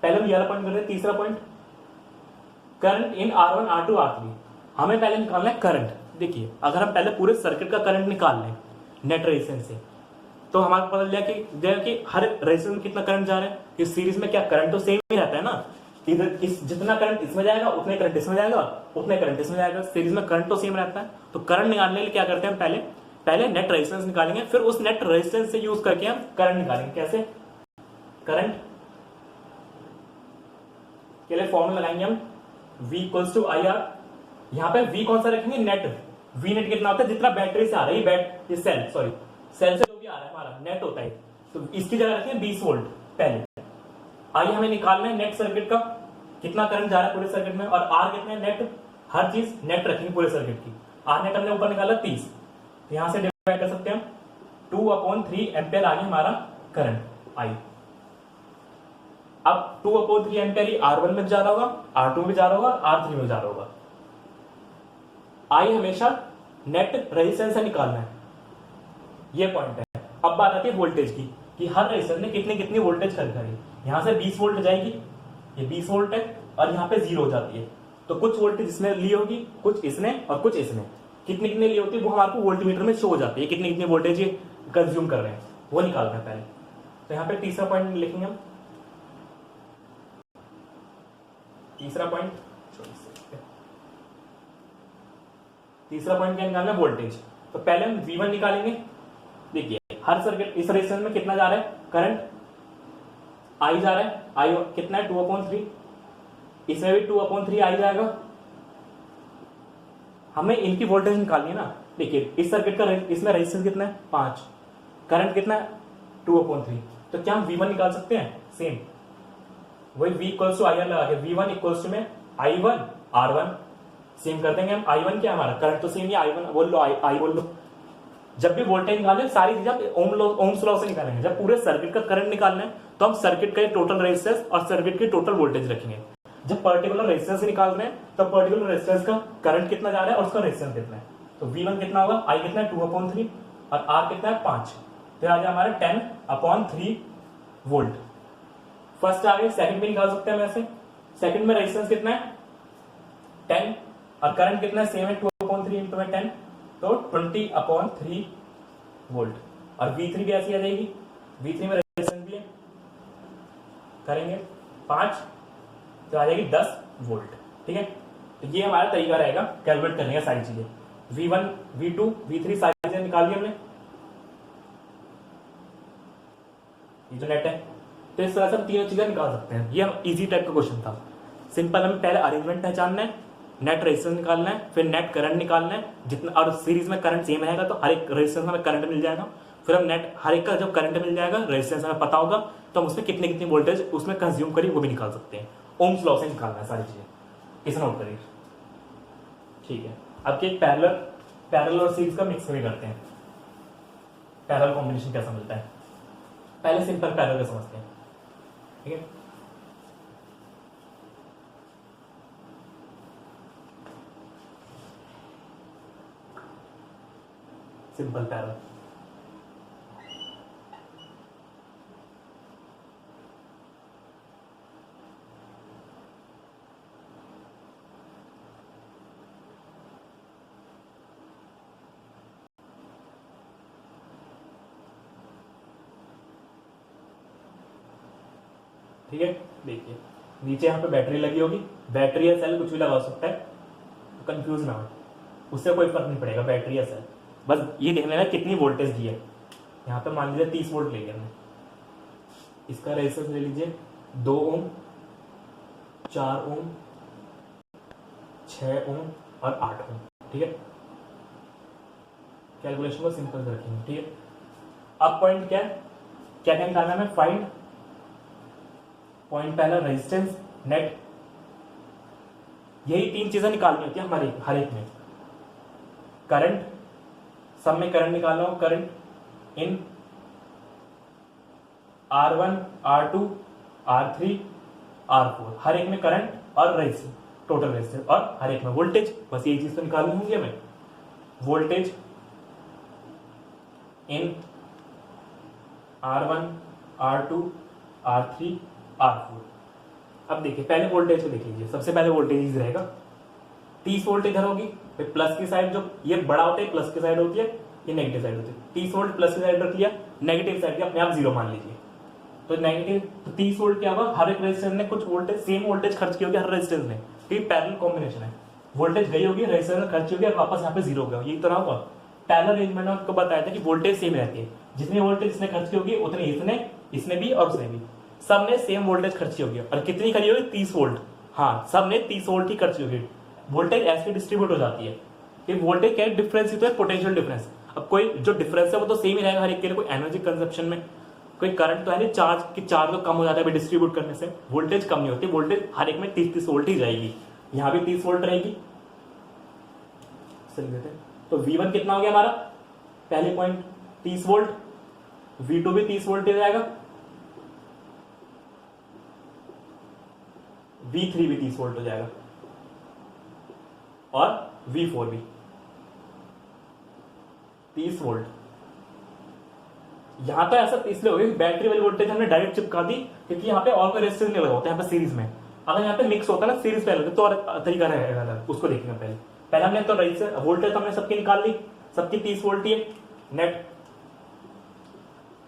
पहले हम ये वाला पॉइंट कर रहे हैं, तीसरा point current in R1 R2 R3। हमें पहले निकालना है करंट। देखिए अगर हम पहले पूरे सर्किट का करंट निकाल लें नेट रेजिस्टेंस से, तो हमारे पता चल जाए कि हर रेजिस्टेंस में कितना करंट जा रहा है। इस सीरीज में क्या करंट तो सेम ही रहता है ना, इस जितना करंट इसमें जाएगा उतने करंट इसमें जाएगा, उतने करंट इसमें जाएगा, सीरीज में करंट तो सेम रहता है। तो करंट निकालने के लिए क्या करते हैं, पहले नेट रेजिस्टेंस निकालेंगे, फिर उस नेट रेजिस्टेंस से यूज करके हम करंट निकालेंगे। कैसे, करंट के लिए फॉर्मूला लगाएंगे हम V इक्वल्स टू IR। यहां पे V कौन सा रखेंगे, नेट। V नेट कितना होता है, जितना बैटरी से आ रहा है, सेल से जो भी आ रहा है हमारा नेट होता है, तो इसकी जगह रखेंगे 20 वोल्ट पहले। आइए हमें निकालना है नेट सर्किट का, कितना करंट जा रहा है पूरे सर्किट में, और R कितना है नेट, हर चीज नेट रखेंगे पूरे सर्किट की। R नेट हमने ऊपर निकाला 30, तो यहां से डिवाइड कर सकते हैं हम, 2/3 एम्पियर आ गया हमारा करंट आई। अब 2/3 एम्पियर R1 में जा रहा होगा, R2 में जा रहा होगा, R3 में जा रहा होगा। आई हमेशा नेट रेजिस्टेंस से निकालना है, ये पॉइंट है। अब बात आती है वोल्टेज की, कि हर रेजिस्टेंस ने कितनी कितनी वोल्टेज खर्च करी। यहां से 20 वोल्ट जाएगी, ये 20 वोल्ट है, और यहाँ पे 0 हो जाती है। तो कुछ वोल्टेज इसने ली होगी, कुछ इसने और कुछ इसने, कितनी कितनी ली होती है वो हमारे को वोल्ट मीटर में शो हो जाती है, कितनी कितनी वोल्टेज ये कंज्यूम कर रहे हैं, वो निकालना है पहले। तो यहाँ पे तीसरा पॉइंट लिखेंगे हम, तीसरा पॉइंट क्या निकालना है, वोल्टेज। तो पहले हम V1 निकालेंगे। देखिए हर सर्किट, इस रेजिस्टेंस में कितना जा रहा है करंट, I जा रहा है, I कितना है 2/3, इसमें भी 2/3 I जाएगा। हमें इनकी वोल्टेज निकालनी है ना, देखिए इस सर्किट का इसमें रेजिस्टेंस कितना है 5, करंट कितना है 2/3, तो क्या हम V1 निकाल सकते हैं? सेम वही V इक्वल्स टू IR लगा के V1 इक्वल्स टू में I1 R1 सेम कर देंगे हम। I1 क्या हमारा करंट तो सेम ही, I1 बोल लो, I बोल लो। जब भी वोल्टेज निकालें सारी चीजें ओम्स लॉ से निकालेंगे। जब पूरे सर्किट का करंट निकालना है तो हम सर्किट का टोटल रेजिस्टेंस और सर्किट की टोटल वोल्टेज रखेंगे। जब पर्टिकुलर रेजिस्टेंस निकाल रहे हैं तो पर्टिकुलर रेजिस्टेंस का करंट कितना जा रहा है और उसका रेजिस्टेंस कितना है। तो V1 कितना होगा, I कितना है 2/3 और R कितना है 5, तो आ जाए हमारा 10/3 वोल्ट। फर्स्ट आ गए, सेकंड भी निकाल सकते हैं वैसे। सेकंड में रेजिस्टेंस कितना है 10 और करंट कितना है सेम है 2/3 इंटू में 10, तो 20/3 वोल्ट। और V3 भी ऐसी आ जाएगी, V3 में रेजिस्टेंस भी है, करेंगे 5 तो आ जाएगी 10 वोल्ट। ठीक है, तो ये हमारा तरीका रहेगा कैलकुलेट करने का सारी चीजें। V1 V2 V3 सारी चीजें निकाल ली हमने, ये जो नेट है, तो इस तरह से हम तीनों चीजें निकाल सकते हैं। ये हम इजी टाइप का क्वेश्चन था, सिंपल। हमें पहले अरेंजमेंट पहचानना है, नेट रेजिस्टेंस निकालना है, फिर नेट करंट निकालना है जितना, और सीरीज में करंट सेम रहेगा तो हर एक रेजिस्टेंस में करंट मिल जाएगा। फिर हम नेट हर एक का जब करंट मिल जाएगा, रेजिस्टेंस हमें पता होगा, तो हम उसमें कितनी कितनी वोल्टेज उसमें कंज्यूम करी वो भी निकाल सकते हैं। ओम्स लॉ से निकालना है सारी चीजें, इसे नोट करिए। ठीक है, अब एक पैरेलल और सीरीज का मिक्स भी करते हैं। पैरेलल कॉम्बिनेशन कैसा मिलता है, पहले सिंपल पैरेलल का समझते हैं। ठीक है, सिंपल पैरेलल। ठीक है, देखिए नीचे यहाँ पे बैटरी लगी होगी, बैटरी या सेल कुछ भी लगा सकता है, तो कंफ्यूज ना हो, उससे कोई फर्क नहीं पड़ेगा बैटरी या सेल, बस ये देखने में कितनी वोल्टेज दी है। यहाँ पे मान लीजिए 30 वोल्ट ले लिया हमने, इसका रेजिस्टेंस ले लीजिए 2 ओम, 4 ओम, 6 ओम और 8 ओम। ठीक है, कैलकुलेशन को सिंपल से रखेंगे। ठीक है, अब पॉइंट क्या है, क्या क्या निकालना है, फाइंड पॉइंट पहला रेजिस्टेंस, नेट, यही 3 चीजें निकालनी होती है हमारे हर एक में। करंट, सब में करंट निकालना हो, current in R1 R2 R3 R4, हर एक में करंट और रेजिस्टेंस, टोटल रेजिस्टेंस, और हर एक में वोल्टेज, बस यही चीज तो निकालनी होंगी हमें। वोल्टेज इन R1 R2 R3 R4। अब देखिए पहले वोल्टेज को देख लीजिए, सबसे पहले वोल्टेज रहेगा 30 वोल्ट इधर होगी, फिर प्लस की साइड जो ये बड़ा होता है प्लस की साइड होती है, ये नेगेटिव साइड होती है। 30 वोल्ट प्लस की साइड रख लिया, नेगेटिव साइड की अपने आप 0 मान लीजिए, तो नेगेटिव, तो 30 वोल्ट क्या होगा, हर एक रेजिस्टेंस ने कुछ वोल्टेज, सेम वोल्टेज खर्च की होगी हर रेजिस्टेंस ने, क्योंकि पैरेलल कॉम्बिनेशन है, वोल्टेज गई होगी, रेजिस्टेंस ने खर्च होगी और वापस यहाँ पे 0 हो गया, यही तो रहा होगा। पैरेलल अरेंजमेंट में आपको बताया था कि वोल्टेज सेम रहती है, जितनी वोल्टेज इसने खर्च की होगी उतनी इसने भी और उसने भी, सब ने सेम वोल्टेज खर्ची होगी। और कितनी करी होगी, 30 वोल्ट, हाँ सब ने 30 वोल्ट ही खर्ची होगी। वोल्टेज ऐसे डिस्ट्रीब्यूट हो जाती है कि वोल्टेज क्या डिफरेंस ही तो है, पोटेंशियल डिफरेंस। अब कोई जो डिफरेंस है वो तो सेम ही रहेगा हर एक के लिए, कोई एनर्जी कंजप्शन में कोई करंट तो है नहीं, चार्ज तो कम हो जाता है डिस्ट्रीब्यूट करने से, वोल्टेज कम नहीं होती, वोल्टेज हर एक में 30 वोल्ट ही जाएगी, यहाँ भी 30 वोल्ट रहेगी। तो V1 कितना हो गया हमारा, पहले पॉइंट 30 वोल्ट, V2 भी 30 वोल्ट ही जाएगा, V3 भी 30 वोल्ट हो जाएगा, और V4 भी 30 वोल्ट। यहां तो ऐसा इसलिए हो गया बैटरी वाली वोल्टेज हमने डायरेक्ट चिपका दी, क्योंकि यहाँ पे और कोई रेजिस्टेंस नहीं लगा होता है यहाँ पे सीरीज में। अगर यहाँ पे मिक्स होता है ना सीरीज पहले तो और तरीका रहेगा, उसको देखेंगे। पहले हमने तो रेजिस्टेंस वोल्टेज तो हमने सबकी निकाल ली, सबकी 30 वोल्ट ही है नेट।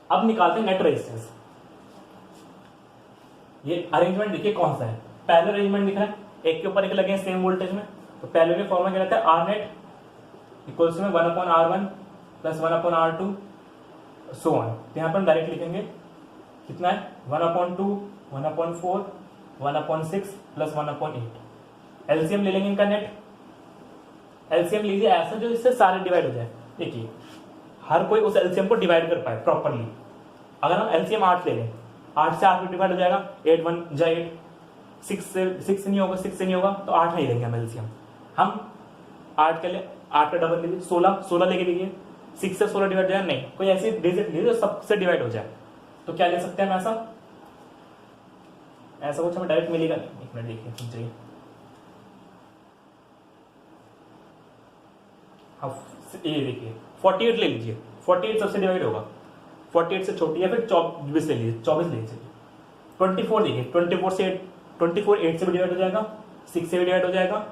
अब निकालते हैं नेट रेजिस्टेंस। ये अरेंजमेंट देखिए कौन सा है, पहले अरेंजमेंट दिख रहा है, एक के ऊपर एक लगे हैं सेम वोल्टेज में, तो पहले में फॉर्मूला क्या रहता है, आर नेट इक्वल्स में 1/R1 plus 1/R2 so on. तो यहाँ पर हम डायरेक्ट लिखेंगे कितना है, 1/2 1/4 1/6 प्लस 1/8। एलसीएम ले लेंगे इनका नेट, एलसीएम लीजिए ऐसा जो इससे सारे डिवाइड हो जाए। देखिए हर कोई उस एलसीएम को डिवाइड कर पाए प्रॉपरली। अगर हम एलसीएम 8 ले लें, 8 से 8 में डिवाइड हो जाएगा, 8 1 जा 8, 6 से नहीं होगा, 6 से नहीं होगा तो 8 नहीं लेंगे हम एलसीएम। हम 8 के लिए 8 का डबल लीजिए, 16 लेके देखिए, 6 से 16 डिवाइड हो जाए, नहीं कोई ऐसी डिजिट लीजिए जो सबसे डिवाइड हो जाए। तो क्या ले सकते हैं हम ऐसा कुछ हमें डायरेक्ट मिलेगा नहीं। एक मिनट देखिए समझिए, ये देखिए 48 ले लीजिए, 48 सबसे डिवाइड होगा, 48 से छोटी है, फिर 24 ले लीजिए, 24 ले लीजिए। 24 देखिए, 24 से 24 8 से भी डिवाइड हो जाएगा, 6 से भी डिवाइड हो जाएगा,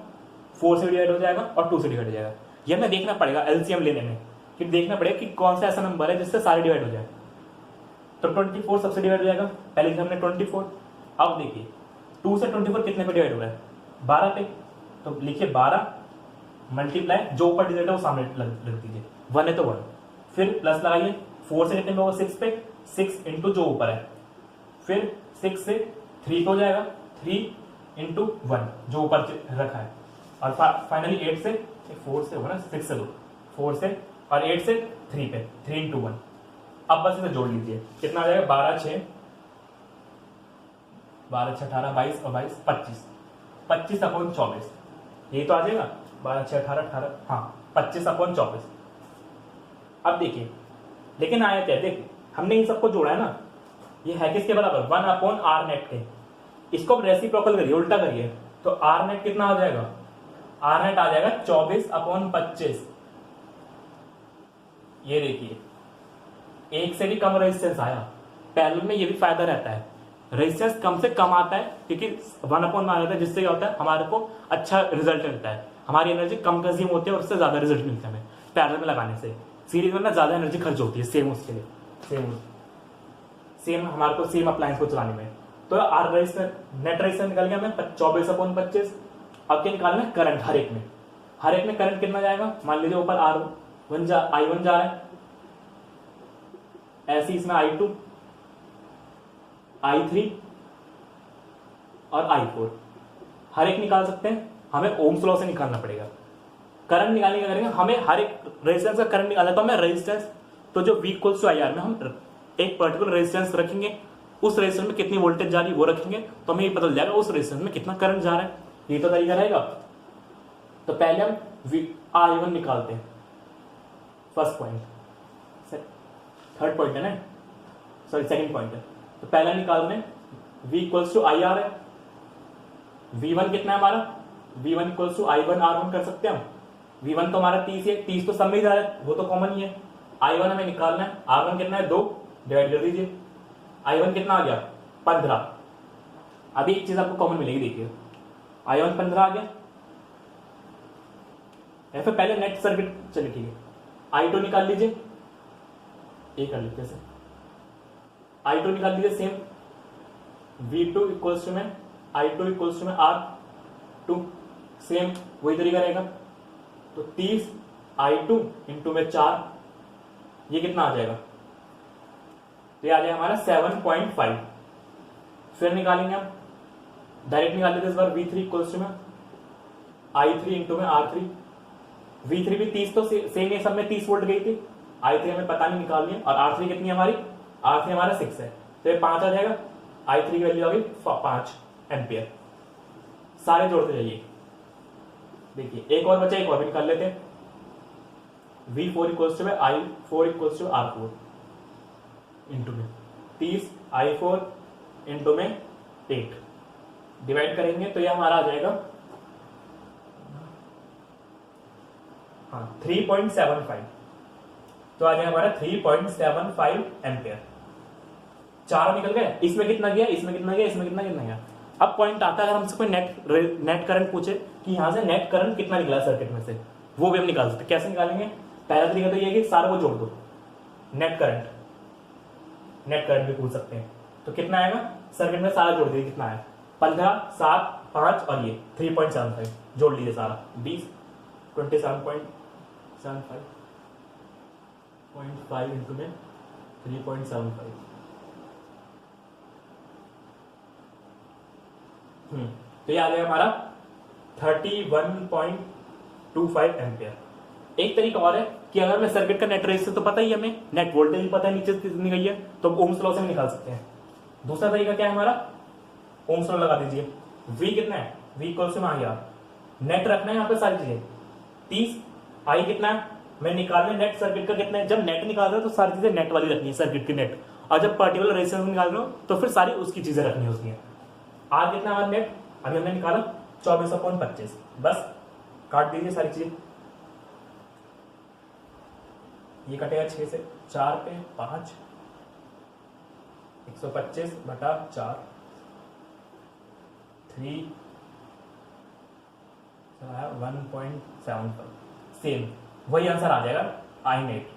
4 से भी डिवाइड हो जाएगा और 2 से डिवाइड हो जाएगा। ये हमें देखना पड़ेगा एलसीएम लेने में, फिर देखना पड़ेगा कि कौन सा ऐसा नंबर है जिससे सारे डिवाइड हो जाए। तो 24 सबसे डिवाइड हो जाएगा, पहले हमने 24। अब देखिए 2 से 24 कितने पे डिवाइड हो रहा है, 12 पे। तो लिखिए 12 मल्टीप्लाई, जो ऊपर डिजिट है वो सामने रख दीजिए, 1 है तो 1, फिर प्लस लगाइए, 4 से कितने पे होगा, 6 पे, 6 इंटू जो ऊपर है, फिर 6 से 3 पे हो जाएगा, 3 इंटू 1 जो ऊपर रखा है, और फाइनली 8 से 4 से होगा ना, 6 से 2, 4 से और 8 से 3 पे, 3 इंटू 1। अब बस इसे जोड़ लीजिए, कितना आ जाएगा, 12 6 18 22 और 22 25, 25/24, यही तो आ जाएगा, 12 6 18, हाँ 25/24। अब देखिए लेकिन आया क्या, देखिए हमने इन सबको जोड़ा है ना, ये है किसके बराबर, 1/r नेट के। इसको अब रेसिप्रोकल करिए, उल्टा करिए, तो r नेट कितना आ जाएगा, r नेट आ जाएगा 24/25। ये देखिए एक से भी कम रेजिस्टेंस आया। पैरेलल में ये भी फायदा रहता है, रेजिस्टेंस कम से कम आता है, क्योंकि 1/1 आ जाता है, जिससे क्या होता है हमारे को अच्छा रिजल्ट मिलता है, हमारी एनर्जी कम कंज्यूम होती है और उससे ज्यादा रिजल्ट मिलता है हमें पैरेलल में लगाने से। सीरीज में ना ज्यादा एनर्जी खर्च होती है सेम उसके लिए, सेम हमारे को सेम अप्लायंस को चलाने में। तो आर रेजिस्टेंस, नेट रेजिस्टेंस निकल गया हमें 24/25। अब क्या निकालना है, करंट। हर एक में करंट कितना जाएगा, मान लीजिए ऊपर I1 जा रहा है, ऐसे इसमें I2 I3 और I4 हर एक निकाल सकते हैं। हमें ओम्स लॉ से निकालना पड़ेगा। करंट निकालने का करेंगे, हमें हर एक रेजिस्टेंस का करंट निकालना है, तो हमें रेजिस्टेंस, तो जो V इक्वल्स टू IR में हम एक पर्टिकुलर रेजिस्टेंस रखेंगे, उस रेजिस्टेंस में कितनी वोल्टेज जा रही है वो रखेंगे, तो हमें ये पता चल जाएगा उस रेजिस्टेंस में कितना करंट जा रहा है। ये तो तरीका रहेगा। तो पहले हम I1 निकालते हैं, फर्स्ट पॉइंट, थर्ड पॉइंट है ना, सॉरी सेकंड पॉइंट है। तो पहला निकाल रहे V इक्वल्स टू IR है, V1 कितना है हमारा, V1 equals to I1 R1 कर सकते हैं हम। V1 तो हमारा 30 है, 30 तो सब में ही जा रहा है, वो तो कॉमन ही है। I1 हमें निकालना है, R1 कितना है 2, डिवाइड कर दीजिए, I1 कितना आ गया 15। अभी एक चीज आपको कॉमन मिलेगी, देखिए I1 15 आ गया, या फिर पहले नेट सर्किट, चलिए ठीक है, I2 निकाल लीजिए, ये कर लीजिए सर, I2 निकाल लीजिए सेम, V2 इक्वल्स टू में I2 इक्वल्स टू में R2, सेम वही तरीका रहेगा। तो 30 I2 इंटू में 4, ये कितना आ जाएगा, तो ये आ जाएगा हमारा 7.5। फिर निकालेंगे हम, डायरेक्ट निकाल लेते इस बार, V3 इक्वल्स टू में I3 इंटू में R3, V3 भी 30 तो सेम है, सब में 30 वोल्ट गई थी, I3 हमें पता नहीं निकालनी है, और R3 कितनी है हमारी, R3 हमारा 6 है, तो ये 5 आ जाएगा, I3 की वैल्यू आ गई 5 एम्पियर। सारे जोड़ते जाइए, देखिए एक और बचा, एक और भी निकाल लेते हैं। V4 इक्वल्स टू में I4 equals to R4 into में 30 I4 इंटू में 8, डिवाइड करेंगे तो ये हमारा आ जाएगा, हाँ 3.75, तो आ जाएगा हमारा 3.75 एम्पियर। चारों निकल गए, इसमें कितना गया, इसमें कितना गया, इसमें कितना गया। अब पॉइंट आता है, अगर हमसे कोई नेट करंट पूछे कि यहां से नेट करंट कितना निकला सर्किट में से, वो भी हम निकाल सकते हैं। कैसे निकालेंगे, पहला तरीका तो ये है कि सारे को जोड़ दो, नेट करंट भी पूछ सकते हैं। तो कितना आएगा, सर्किट में सारा जोड़ दीजिए, कितना है 15 7 5 और ये 3.75, जोड़ लीजिए सारा, 20 27.75 इंटू में 3.75, तो ये आ जाएगा हमारा 31.5 0.25 एम्पियर। एक तरीका और है कि अगर मैं सर्किट का नेट रेजिस्टेंस तो पता ही है, हमें नेट वोल्टेज भी पता है नीचे कितनी गई है, तो ओम्स लॉ से हम निकाल सकते हैं। दूसरा तरीका क्या है हमारा, ओम्स लॉ लगा दीजिए। V कितना है, V इक्वल से आ गया, नेट रखना है यहाँ पे सारी चीजें 30, I कितना है, मैं निकालना नेट सर्किट का कितना है। जब नेट निकाल रहा हो तो सारी चीजें नेट वाली रखनी है सर्किट की नेट, और जब पर्टिकुलर रेजिस्टेंस निकाल रहा हो तो फिर सारी उसकी चीजें रखनी है उसकी। R कितना है नेट, अभी हमने निकाला 24/25, बस काट दीजिए सारी चीजें। ये कटेगा 6 से, 4 पे 5, 125/4, 3 1.75, सेम वही आंसर आ जाएगा आई नेट।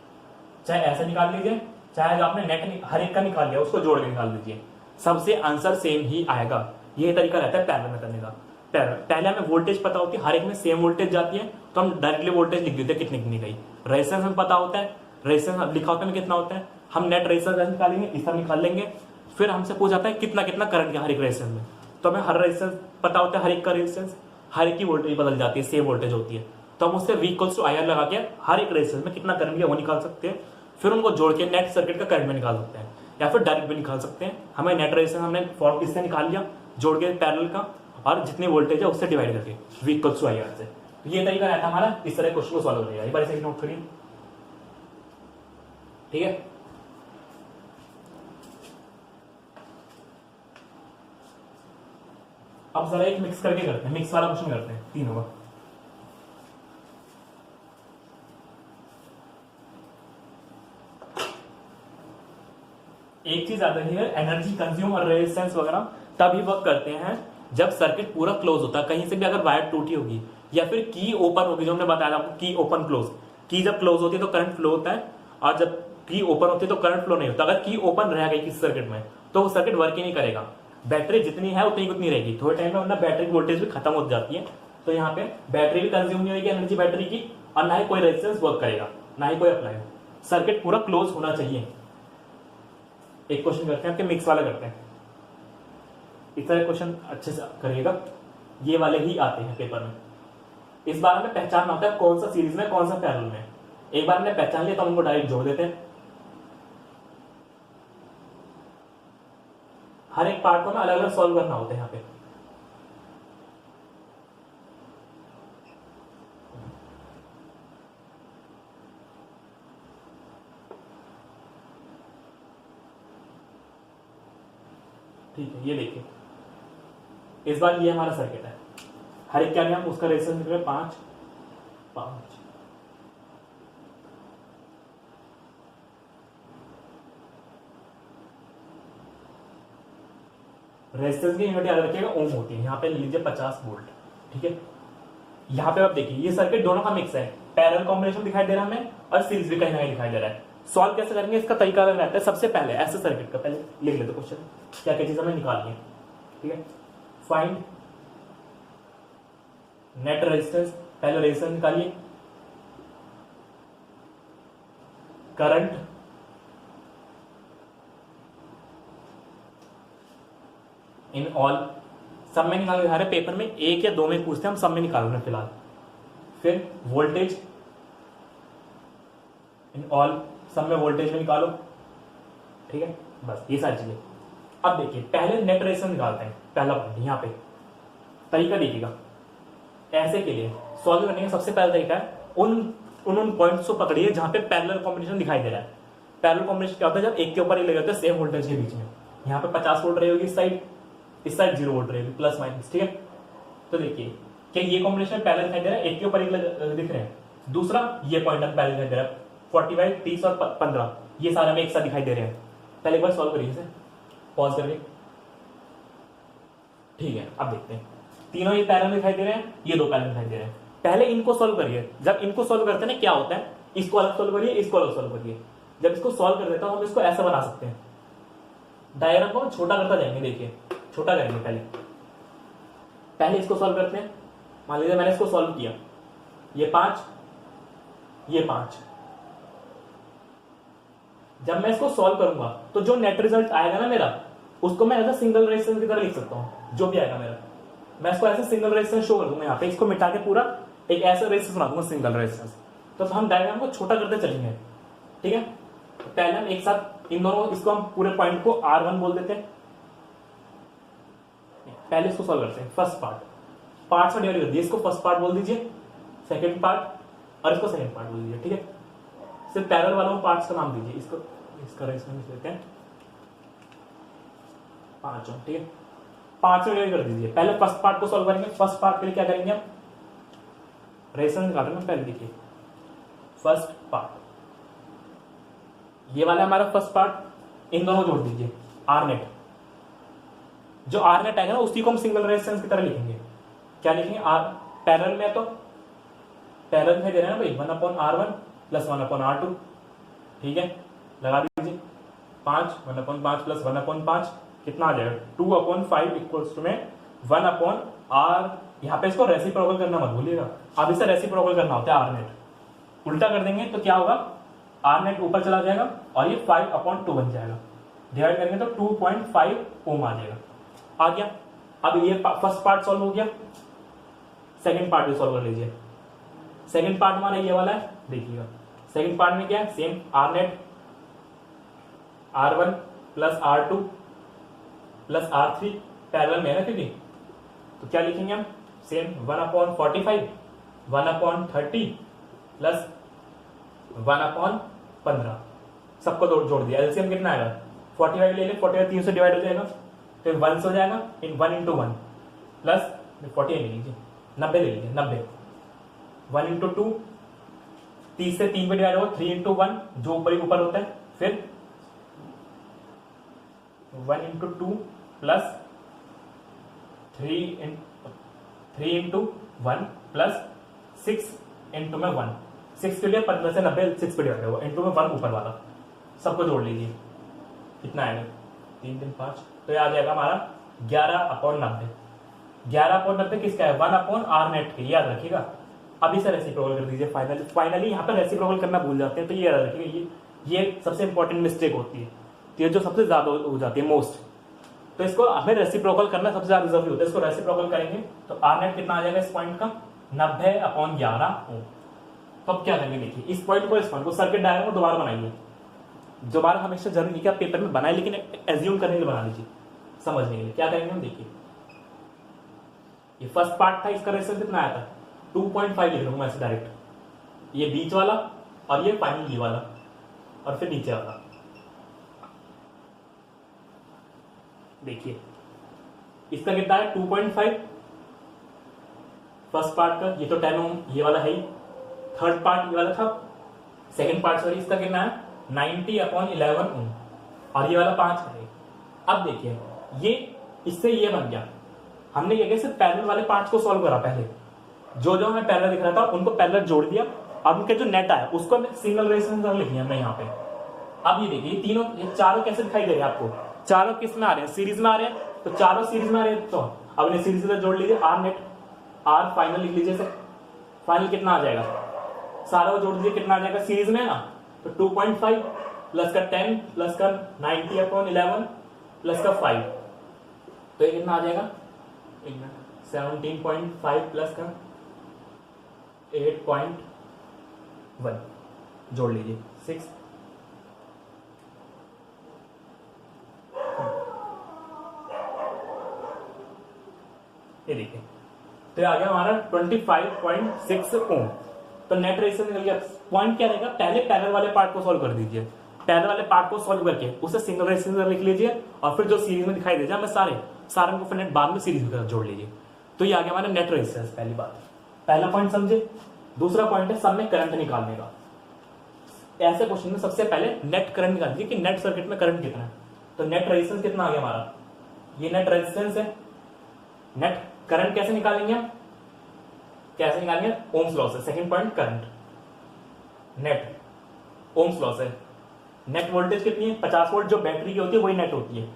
चाहे ऐसे निकाल लीजिए, चाहे जो आपने नेट हर एक का निकाल लिया उसको जोड़ के निकाल दीजिए, सबसे आंसर सेम ही आएगा। यह तरीका रहता है पैरेलल में करने का। पहले हमें वोल्टेज पता होती है, हर एक में सेम वोल्टेज जाती है, तो हम डायरेक्टली वोल्टेज लिख देते हैं कितनी कितनी गई। रेजिस्टेंस हमें पता होता है, रेजिस्टेंस लिखा होता है कितना होता है, हम नेट रेजिस्टेंस निकालेंगे, इसका निकाल लेंगे। फिर हमसे पूछ जाता है कितना कितना करंट है हर एक रेजिस्टेंस में, तो हमें हर रेजिस्टेंस पता होता है, हर एक का रेजिस्टेंस, हर एक की वोल्टेज बदल जाती है, सेम वोल्टेज होती है, तो हम उससे V इक्वल्स टू IR लगा के हर एक रेजिस्टेंस में कितना करंट है वो निकाल सकते हैं। फिर उनको जोड़ के नेट सर्किट का करंट में निकाल सकते हैं, या फिर डायरेक्ट भी निकाल सकते हैं। हमें नेट रेजिस्टेंस हमने फॉर्म इससे निकाल लिया जोड़ के पैरेलल का, और जितनी वोल्टेज है उससे डिवाइड करके V इक्वल्स टू IR से। तो ये तरीका रहता है हमारा, इस तरह क्वेश्चन को सॉल्व करेगा। एक बार इसे नोट करिए, ठीक है। अब जरा एक मिक्स करके करते हैं, मिक्स वाला क्वेश्चन करते हैं तीनों का। एक चीज याद रखिए, एनर्जी कंज्यूम और रेजिस्टेंस वगैरह तभी वर्क करते हैं जब सर्किट पूरा क्लोज होता है। कहीं से भी अगर वायर टूटी होगी या फिर की ओपन होगी, जो हमने बताया आपको की ओपन क्लोज, की जब क्लोज होती है तो करंट फ्लो होता है, और जब की ओपन होती है तो करंट फ्लो नहीं होता। अगर की ओपन रह गई किसी सर्किट में तो वो सर्किट वर्क ही नहीं करेगा। बैटरी जितनी है उतनी उतनी रहेगी, थोड़े टाइम में वरना बैटरी की वोल्टेज भी खत्म हो जाती है। तो यहाँ पे बैटरी भी कंज्यूम नहीं होगी एनर्जी बैटरी की, और ना ही कोई रेजिस्टेंस वर्क करेगा, ना ही कोई अप्लाई। सर्किट पूरा क्लोज होना चाहिए। एक क्वेश्चन करते हैं आपके मिक्स वाला करते हैं, इस तरह क्वेश्चन अच्छे से करिएगा, ये वाले ही आते हैं पेपर में। इस बार हमें पहचानना होता है कौन सा सीरीज में कौन सा पैरेलल में। एक बार हमने पहचान लिया तो हम उनको डायरेक्ट जोड़ देते हैं। हर एक पार्ट को हमें अलग अलग सॉल्व करना होता है यहाँ पे। ठीक है, ये देखिए इस बार ये हमारा सर्किट है, हर एक क्या लिया हम, उसका रेजिस्टेंस निकले 5 5। रेजिस्टेंस की यूनिट याद रखिएगा ओम होती है, यहाँ पे लीजिए 50 वोल्ट, ठीक है। यहाँ पे आप देखिए ये सर्किट दोनों का मिक्स है, पैरेलल कॉम्बिनेशन दिखाई दे रहा है हमें, और सीरीज भी कहीं ना कहीं दिखाई दे रहा है। सॉल्व कैसे करेंगे इसका तरीका अलग रहता है। सबसे पहले ऐसे सर्किट का पहले लिख लेते क्वेश्चन, क्या क्या चीज हमें निकालनी है, ठीक है। फाइंड नेट रेजिस्टेंस, पहले रेजिस्टेंस निकालिए, करंट, इन ऑल, सब में निकाल रहे पेपर में, एक या दो में पूछते हैं, हम सब में निकाल रहे हैं फिलहाल। फिर वोल्टेज, इन ऑल, सब में वोल्टेज में निकालो, ठीक है। बस ये सारी चीजें। अब देखिए पहले नेट रेजिस्टेंस निकालते हैं, पहला पॉइंट यहाँ पे तरीका देखिएगा। ऐसे के लिए सॉल्व करने का सबसे पहला तरीका है उन पॉइंट्स को पकड़िए जहां पे पैरेलल कॉम्बिनेशन दिखाई दे रहा है। पैरेलल कॉम्बिनेशन क्या होता है, जब एक के ऊपर एक लगे होते हैं सेम वोल्टेज के बीच में। यहाँ पे 50 वोल्ट रहेगी इस साइड 0 वोल्ट रहेगी, प्लस माइनस, ठीक है। तो देखिए क्या ये कॉम्बिनेशन पैरेलल दिखाई दे रहा है, एक के ऊपर एक दिख रहे हैं। दूसरा ये पॉइंट पैरेलल दिखाई दे रहा है, 45 30 और 15 ये सारे में एक साथ दिखाई दे रहे हैं। पहले एक बार सॉल्व करिए इसे, पॉज करके, ठीक है। अब देखते हैं तीनों ये पैरेलल दिखाई दे रहे हैं, ये दो पैरेलल दिखाई दे रहे हैं। पहले इनको सॉल्व करिए, जब इनको सॉल्व करते हैं ना क्या होता है, इसको अलग सॉल्व करिए, इसको अलग सॉल्व करिए। जब इसको सॉल्व कर देता हूं हम इसको ऐसा बना सकते हैं, डायग्राम को छोटा करता जाएंगे। देखिए छोटा करेंगे, पहले इसको सॉल्व करते हैं। मान लीजिए मैंने इसको सॉल्व किया, ये 5 ये 5। जब मैं इसको सॉल्व करूंगा तो जो नेट रिजल्ट आएगा ना मेरा, उसको मैं एज अ सिंगल रेजिस्टेंस की तरह लिख सकता हूं। जो भी आएगा मेरा, मैं इसको ऐसे सिंगल रेजिस्टेंस शो कर दूंगा। यहाँ पे इसको मिटा के पूरा एक ऐसा रेजिस्टेंस बना दूंगा सिंगल रेजिस्टेंस, तो हम डायग्राम को छोटा करते चलेंगे, ठीक है। पहले हम एक साथ इन दोनों, इसको हम पूरे पॉइंट को R1 बोल देते हैं। पहले इसको सॉल्व करते हैं। फर्स्ट पार्ट में डिवाइड कर दिया, इसको फर्स्ट पार्ट बोल दीजिए, सेकंड पार्ट और इसको सेकंड पार्ट बोल दीजिए, ठीक है। सिर्फ पैरेलल वालों पार्ट्स का नाम दीजिए, इसको इसका रेजिस्टेंस लेते हैं 5 ओम, ठीक है। 5 में डिवाइड कर दीजिए। पहले फर्स्ट पार्ट को सॉल्व करेंगे। फर्स्ट पार्ट के लिए क्या करेंगे हम, रेजिस्टेंस निकाल रहे हैं। पहले देखिए फर्स्ट पार्ट, ये वाला हमारा फर्स्ट पार्ट, इन दोनों जोड़ दीजिए आर नेट। जो आर नेट आएगा ना उसी को हम सिंगल रेजिस्टेंस की तरह लिखेंगे। क्या लिखेंगे, आर पैरेलल में, तो पैरेलल में दे रहे हैं ना भाई, 1/R1 प्लस 1/R2, ठीक है। लगा दीजिए 5, 1/5 प्लस 1/5 कितना आ जाएगा, 2/5 इक्वल्स टू में 1/R। यहाँ पे इसको रेसिप्रोकल करना मत भूलिएगा, अब इसे रेसिप्रोकल करना होता है आर नेट। उल्टा कर देंगे तो क्या होगा, आर नेट ऊपर चला जाएगा और ये 5/2 बन जाएगा। डिवाइड करेंगे तो 2.5 ओम आ जाएगा। आ गया। अब ये फर्स्ट पार्ट सॉल्व हो गया, सेकंड पार्ट भी सॉल्व कर लीजिए। सेकंड पार्ट हमारा ये वाला है, देखिएगा सेकंड पार्ट में क्या है, same R net R1 plus R2 plus R3 parallel में है ना, क्योंकि तो क्या लिखेंगे हम, सेम 1/45 1/30 प्लस 1/15 सबको जोड़ दिया। एलसीएम कितना आएगा, 45 ले ले, 45 3 से डिवाइड हो जाएगा, तो 1 से हो जाएगा, इन 1 × 1 प्लस 40 ले लीजिए, 90 ले लीजिए, 90 1 × 2, 30 से 3 पे डिवाइड होगा, 3 × 1 जो ऊपर ही ऊपर होता है, फिर 1 × 2 प्लस 3 × 1 प्लस 6 × में 1, 6 के लिए 15 से 90 6 पे डिवाइड होगा, इंटू में 1 ऊपर वाला, सबको जोड़ लीजिए, कितना आएगा 3 3 5, तो ये आ जाएगा हमारा 11/90। 11/90 किसका है, 1/R नेट के, याद रखिएगा। अब इसे रेसिप्रोकल कर दीजिए। फाइनली यहाँ पर रेसिप्रोकल करना भूल जाते हैं, तो ये याद रखिएगा, ये सबसे इंपॉर्टेंट मिस्टेक होती है, तो ये जो सबसे ज्यादा हो जाती है मोस्ट, तो इसको हमें रेसिप्रोकल करना सबसे ज्यादा जरूरी होता है। इसको रेसिप्रोकल करेंगे तो आर नेट कितना आ जाएगा इस पॉइंट का, 90/11 ओम। तो अब क्या करेंगे, देखिए इस पॉइंट को सर्किट डायग्राम को दोबारा बनाइए। दोबारा हमेशा जरूरी नहीं कि आप पेपर में बनाए, लेकिन एज्यूम करने के लिए बना लीजिए, समझने के लिए। क्या करेंगे हम, देखिए ये फर्स्ट पार्ट था, इसका रेजिस्टेंस कितना आया था, 2.5 लिख लूंगा ऐसे डायरेक्ट, ये बीच वाला और ये फाइनल ये वाला और फिर नीचे वाला। देखिए इसका कितना है, 2.5 फर्स्ट पार्ट का, ये तो 10 ओम ये वाला है ही। थर्ड पार्ट ये वाला था, सेकंड पार्ट सॉरी, इसका कितना है 90/11 ओम और ये वाला 5 है। अब देखिए ये इससे ये बन गया, हमने ये सिर्फ पैरेलल वाले पार्ट्स को सॉल्व करा। पहले जो जो हमें पैरेलल दिख रहा था उनको पैरेलल जोड़ दिया, अब उनके जो नेट आया उसको सिंगल रेजिस्टेंस लिखी हमने यहाँ पे। अब ये देखिए ये चारों कैसे दिखाई दे रहे हैं आपको, चारों किस में आ रहे हैं, सीरीज में आ रहे हैं, तो चारों सीरीज में आ रहे हैं, तो अब इन्हें सीरीज से जोड़ लीजिए, आर नेट आर फाइनल लिख लीजिए सर। फाइनल कितना आ जाएगा, सारा को जोड़ दीजिए, कितना आ जाएगा, सीरीज में है ना, तो 2.5 प्लस का 10 प्लस का 90/11 प्लस का 5, तो ये कितना आ जाएगा 17.5 प्लस का 8.1 जोड़ लीजिए 6। ये देखिए तो ये आ गया हमारा 25.6 ओम। तो नेट रेजिस्टेंस निकल गया। पॉइंट क्या रहेगा, पहले पैरेलल वाले पार्ट को सॉल्व कर दीजिए, पैरेलल वाले पार्ट को सॉल्व करके उसे सिंगल रेजिस्टेंस लिख लीजिए और फिर जो सीरीज में दिखाई दे जाए सारे को फिर नेट बाद में सीरीज में जोड़ लीजिए। तो ये आ गया हमारा नेट रेजिस्टेंस। पहली बात, पहला पॉइंट समझे। दूसरा पॉइंट है सब में करंट निकालने का। ऐसे क्वेश्चन में सबसे पहले नेट करंट निकाल दीजिए कि नेट सर्किट में करंट कितना है। तो नेट रेजिस्टेंस कितना आ गया हमारा, ये नेट रेजिस्टेंस है। नेट करंट कैसे निकालेंगे हम, कैसे निकालेंगे, ओम्स लॉ से। Second point current, net Ohm's law से। नेट वोल्टेज कितनी है, 50 वोल्ट जो बैटरी की होती है वही नेट होती है।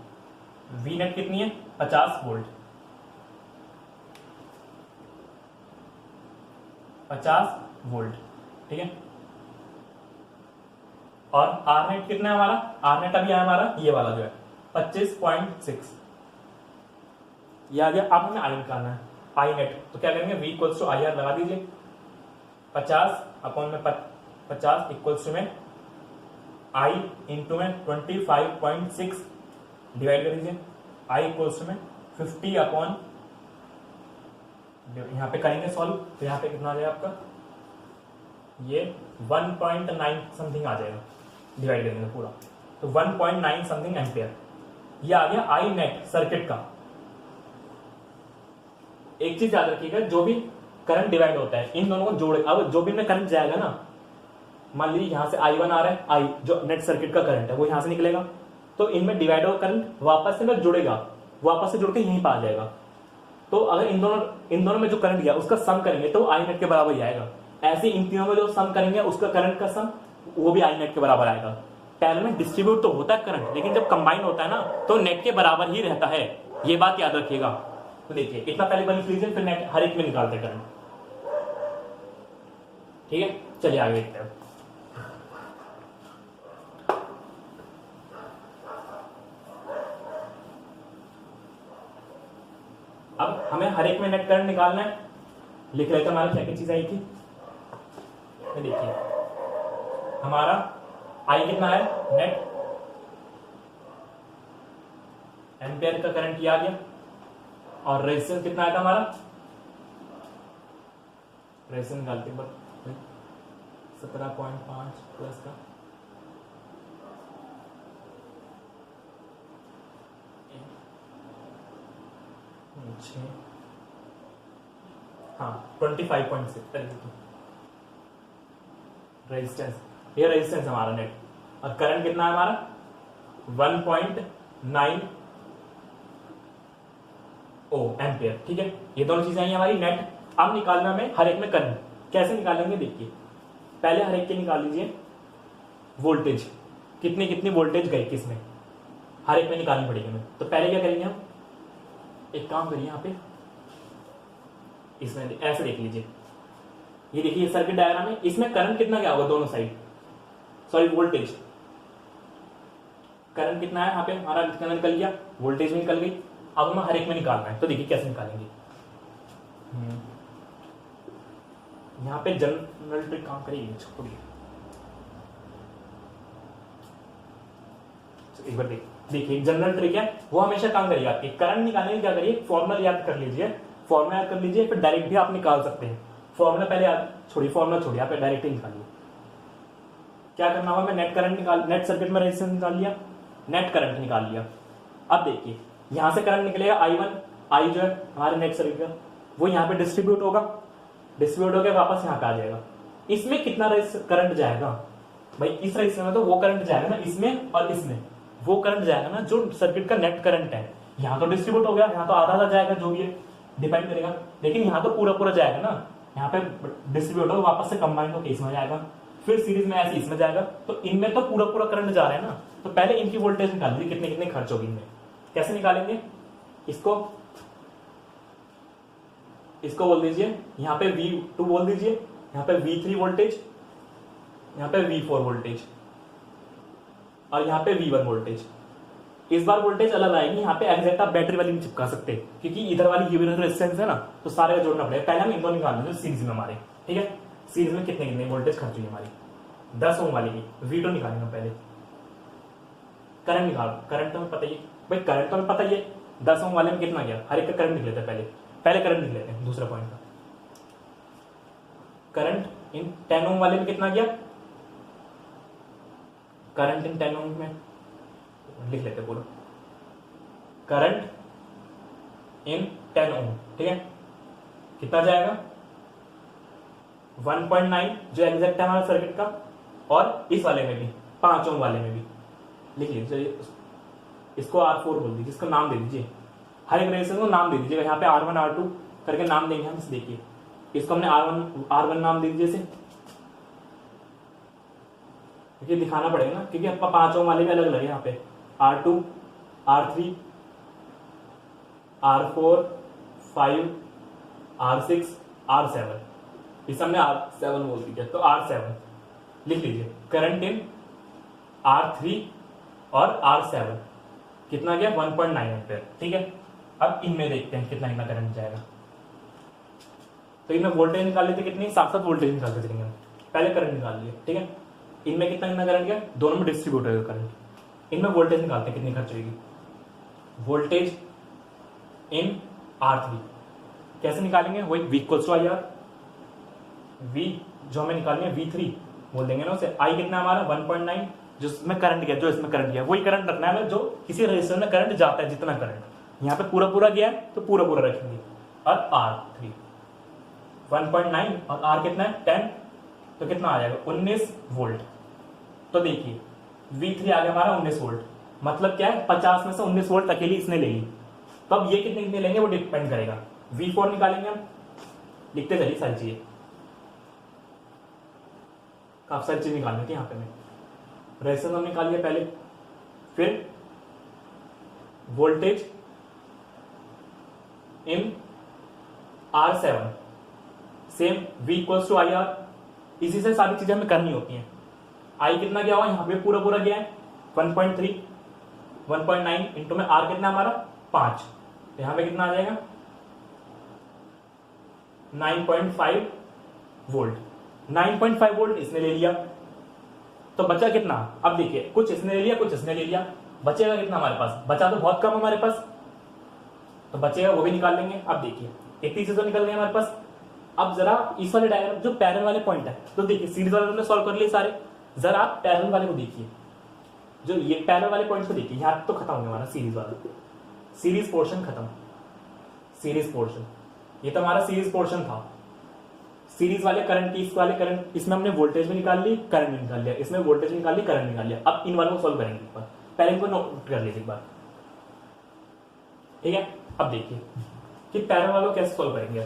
वी नेट कितनी है, 50 वोल्ट, 50 वोल्ट, ठीक है। और आर नेट कितना है हमारा, आर नेट अभी है हमारा ये वाला जो है 25.6, ये आ गया। अब हमें आई निकालना है, आई नेट। तो क्या करेंगे, V = IR लगा दीजिए। 50/50 इक्वल्स टू में I इंटू में 25.6 डिवाइड कर दीजिए। I इक्वल्स टू में 50 अपॉन, यहाँ पे करेंगे सॉल्व तो यहाँ पे कितना आ जाएगा आपका, ये 1.9 समथिंग आ जाएगा, डिवाइड करेंगे पूरा तो 1.9 समथिंग एम्पियर। ये आ गया आई नेट सर्किट का। एक चीज याद रखिएगा, जो भी करंट डिवाइड होता है इन दोनों को जोड़े, अब जो भी इनमें करंट जाएगा ना, मान लीजिए यहां से I1 आ रहा है, आई जो नेट सर्किट का करंट है वो यहां से निकलेगा, तो इनमें डिवाइड होगा करंट वापस से में जुड़ेगा, वापस से जुड़ के यहीं पर आ जाएगा। तो अगर इन दोनों में जो करंट गया उसका सम करेंगे तो आई नेट के बराबर ही आएगा। ऐसे इन तीनों में जो सम करेंगे उसका करंट का सम वो भी आई नेट के बराबर आएगा। पहले में डिस्ट्रीब्यूट तो होता है करंट, लेकिन जब कंबाइन होता है ना तो नेट के बराबर ही रहता है, ये बात याद रखिएगा। तो देखिए इतना पहले बन लीजिए, फिर नेट हर एक में निकालते करंट। ठीक है, चलिए आगे देखते हैं। अब हमें हर एक में नेट करंट निकालना है। लिख लेते हैं हमारी क्या क्या चीज आई थी। देखिए हमारा आई कितना है, नेट एम्पियर का करंट किया गया, और रेजिस्टेंस कितना आया था हमारा, रेजिस्टेंस निकालते हैं 17.5 प्लस का हाँ 25.6 रेजिस्टेंस, ये रेजिस्टेंस हमारा नेट, और करंट कितना है हमारा 1.9 एम्पियर। ठीक है, ये दोनों चीजें आई हमारी नेट। अब निकालना में हर एक में करंट, कैसे निकालेंगे देखिए। पहले हर एक के निकाल लीजिए वोल्टेज, कितनी कितनी वोल्टेज गई किसमें, हर एक में निकालनी पड़ेगी हमें। तो पहले क्या करेंगे हम, एक काम करिए यहाँ पे इसमें ऐसे देख लीजिए, ये देखिए सर्किट डायग्राम है, इसमें करंट कितना क्या होगा दोनों साइड, सॉरी वोल्टेज, करंट कितना है यहाँ पे हमारा कितना निकल गया, वोल्टेज भी निकल गई। अब हमें हर एक में निकालना है, तो देखिए कैसे निकालेंगे। यहाँ पे जनरल ट्रिक काम करेगी, छोड़िए एक बार देखिए जनरल ट्रिक है वो हमेशा काम करेगी आपकी। करंट निकालने में क्या करिए, फॉर्मूला याद कर लीजिए, फॉर्मूला याद कर लीजिए, फिर डायरेक्ट भी आप निकाल सकते हैं। फॉर्मूला पहले याद छोड़िए, फॉर्मूला छोड़िए, आप डायरेक्ट ही निकालिए। क्या करना होगा, मैं नेट करंट निकाल, नेट सर्किट में रेजिस्टेंस निकाल लिया, नेट करंट निकाल लिया। अब देखिए यहां से करंट निकलेगा I1, आई जो है हमारे नेट सर्किट का, वो यहाँ पे डिस्ट्रीब्यूट होगा, डिस्ट्रीब्यूट होकर वापस यहाँ पे आ जाएगा। इसमें कितना करंट जाएगा भाई, इस रजिस्टर में तो वो करंट जाएगा ना इसमें, और इसमें वो करंट जाएगा ना जो सर्किट का नेट करंट है। यहाँ तो डिस्ट्रीब्यूट हो गया, यहाँ तो आधा आधा जाएगा, जो भी है डिपेंड करेगा, लेकिन यहाँ तो पूरा पूरा जाएगा ना, यहाँ पे डिस्ट्रीब्यूट होगा वापस से कंबाइन होकर इसमें जाएगा, फिर सीरीज में ऐसे इसमें जाएगा। तो इनमें तो पूरा पूरा करंट जा रहा है ना, तो पहले इनकी वोल्टेज निकाल लीजिए कितने कितने खर्च होगी इनमें। कैसे निकालेंगे इसको बोल दीजिए यहाँ पे V2 बोल दीजिए, यहाँ पे V3 वोल्टेज, यहाँ पे V4 वोल्टेज, और यहाँ पे V1 वोल्टेज। इस बार वोल्टेज अलग आएगी, यहाँ पे एग्जैक्ट आप बैटरी वाली नहीं चिपका सकते, क्योंकि इधर वाली ये रेजिस्टेंस है ना, तो सारे का जोड़ना पड़ेगा। पहले हम इनको निकाल लेंगे सीरीज में हमारे, ठीक है। सीरीज में कितने कितने वोल्टेज खर्च हुई हमारी, 10 ओम वाली की V2 निकालेंगे पहले। करंट निकाल, करंट तो हमें पता ही भाई, करंट तो हमें पता ही है 10 ओम वाले में कितना गया, हर एक का करंट निकले थे पहले करंट निकले थे। दूसरा पॉइंट का करंट इन 10 ओम वाले में कितना गया, करंट इन 10 ओम में लिख लेते पूरा, करंट इन 10 ओम, ठीक है, कितना जाएगा 1.9 जो एग्जैक्ट है हमारा सर्किट का, और इस वाले में भी 5 ओम वाले में भी लिख लीजिए। इसको R4 बोल दीजिए, इसका नाम दे दीजिए, हर एक रेजिस्टेंस को नाम दे दीजिएगा। यहाँ पे R1 R2 करके नाम देंगे हम, देखिए इसको हमने R1 नाम दे दीजिए, क्योंकि दिखाना पड़ेगा ना, क्योंकि आपका 5 ओम वाले भी अलग अलग है। यहाँ पे R2 R3 R4 5 R6 R7, इस हमने R7 बोल दीजिए, तो R7 लिख लीजिए। करंट इन R3 और R7 कितना गया 1.9 एम्पीयर, ठीक है। अब इनमें देखते हैं कितना कितना करंट जाएगा। तो इनमें वोल्टेज निकाल लेते कितनी, साथ साथ वोल्टेज निकालते चलेंगे। पहले करंट निकाल लिए, ठीक है। इनमें कितना कितना करंट गया, दोनों में डिस्ट्रीब्यूट होगा करंट। इनमें वोल्टेज निकालते हैं कितनी खर्च होगी, वोल्टेज इन R3 कैसे निकालेंगे, वही V equals to I R, V जो हमें निकालनी है V3 बोल देंगे ना उसे। I कितना हमारा 1.9, जो इसमें करंट गया, जो इसमें करंट गया वही करंट रखना है, जो किसी रजिस्टर में करंट जाता है जितना करंट यहाँ पे पूरा पूरा गया है तो पूरा पूरा रखेंगे। और R3 1.9 और R कितना है 10, तो कितना आ जाएगा 19 वोल्ट। तो देखिए V3 आ गया हमारा 19 वोल्ट, मतलब क्या है 50 में से 19 वोल्ट अकेली इसने ले ली। तो अब ये कितने कितने लेंगे वो डिपेंड करेगा। V4 निकालेंगे हम, लिखते चलिए सारी चीजें, काफी सारी चीज निकालनी थी यहाँ पे। मैं रेजिस्टेंस हम निकाल लिया पहले, फिर voltage in R7 same V equals to I R. इसी से सारी चीजें हमें करनी होती हैं। I कितना गया हुआ यहाँ पे पूरा पूरा गया है 1.3, 1.9 इंटू में R कितना हमारा 5, तो यहाँ पे कितना आ जाएगा 9.5 वोल्ट। 9.5 वोल्ट इसने ले लिया, तो बचा कितना, अब देखिए कुछ इसने ले लिया कुछ इसने ले लिया, बचेगा कितना हमारे पास, बचा तो बहुत कम हमारे पास, तो बचेगा वो भी निकाल लेंगे। अब देखिए इतनी चीजें निकल गई हमारे पास। अब जरा इस वाले डायग्राम जो पैरेलल वाले पॉइंट है, तो देखिए सीरीज वाले हमने सॉल्व कर लिए सारे, जरा आप पैरेलल वाले को देखिए, जो ये पैरेलल वाले पॉइंट को देखिए, यहाँ तो खत्म हो गया हमारा सीरीज वाला, सीरीज पोर्शन खत्म, सीरीज पोर्शन ये तो हमारा सीरीज पोर्शन था। सीरीज वाले करंट की, इस वाले करंट, इसमें हमने वोल्टेज भी निकाल ली करंट भी निकाल लिया, इसमें वोल्टेज निकाल ली करंट निकाल लिया। अब इन वालों को सॉल्व करेंगे एक बार, पहले इनको नोट कर लीजिए एक बार, ठीक है। अब देखिए कि पैरेलल वालों को कैसे सॉल्व करेंगे।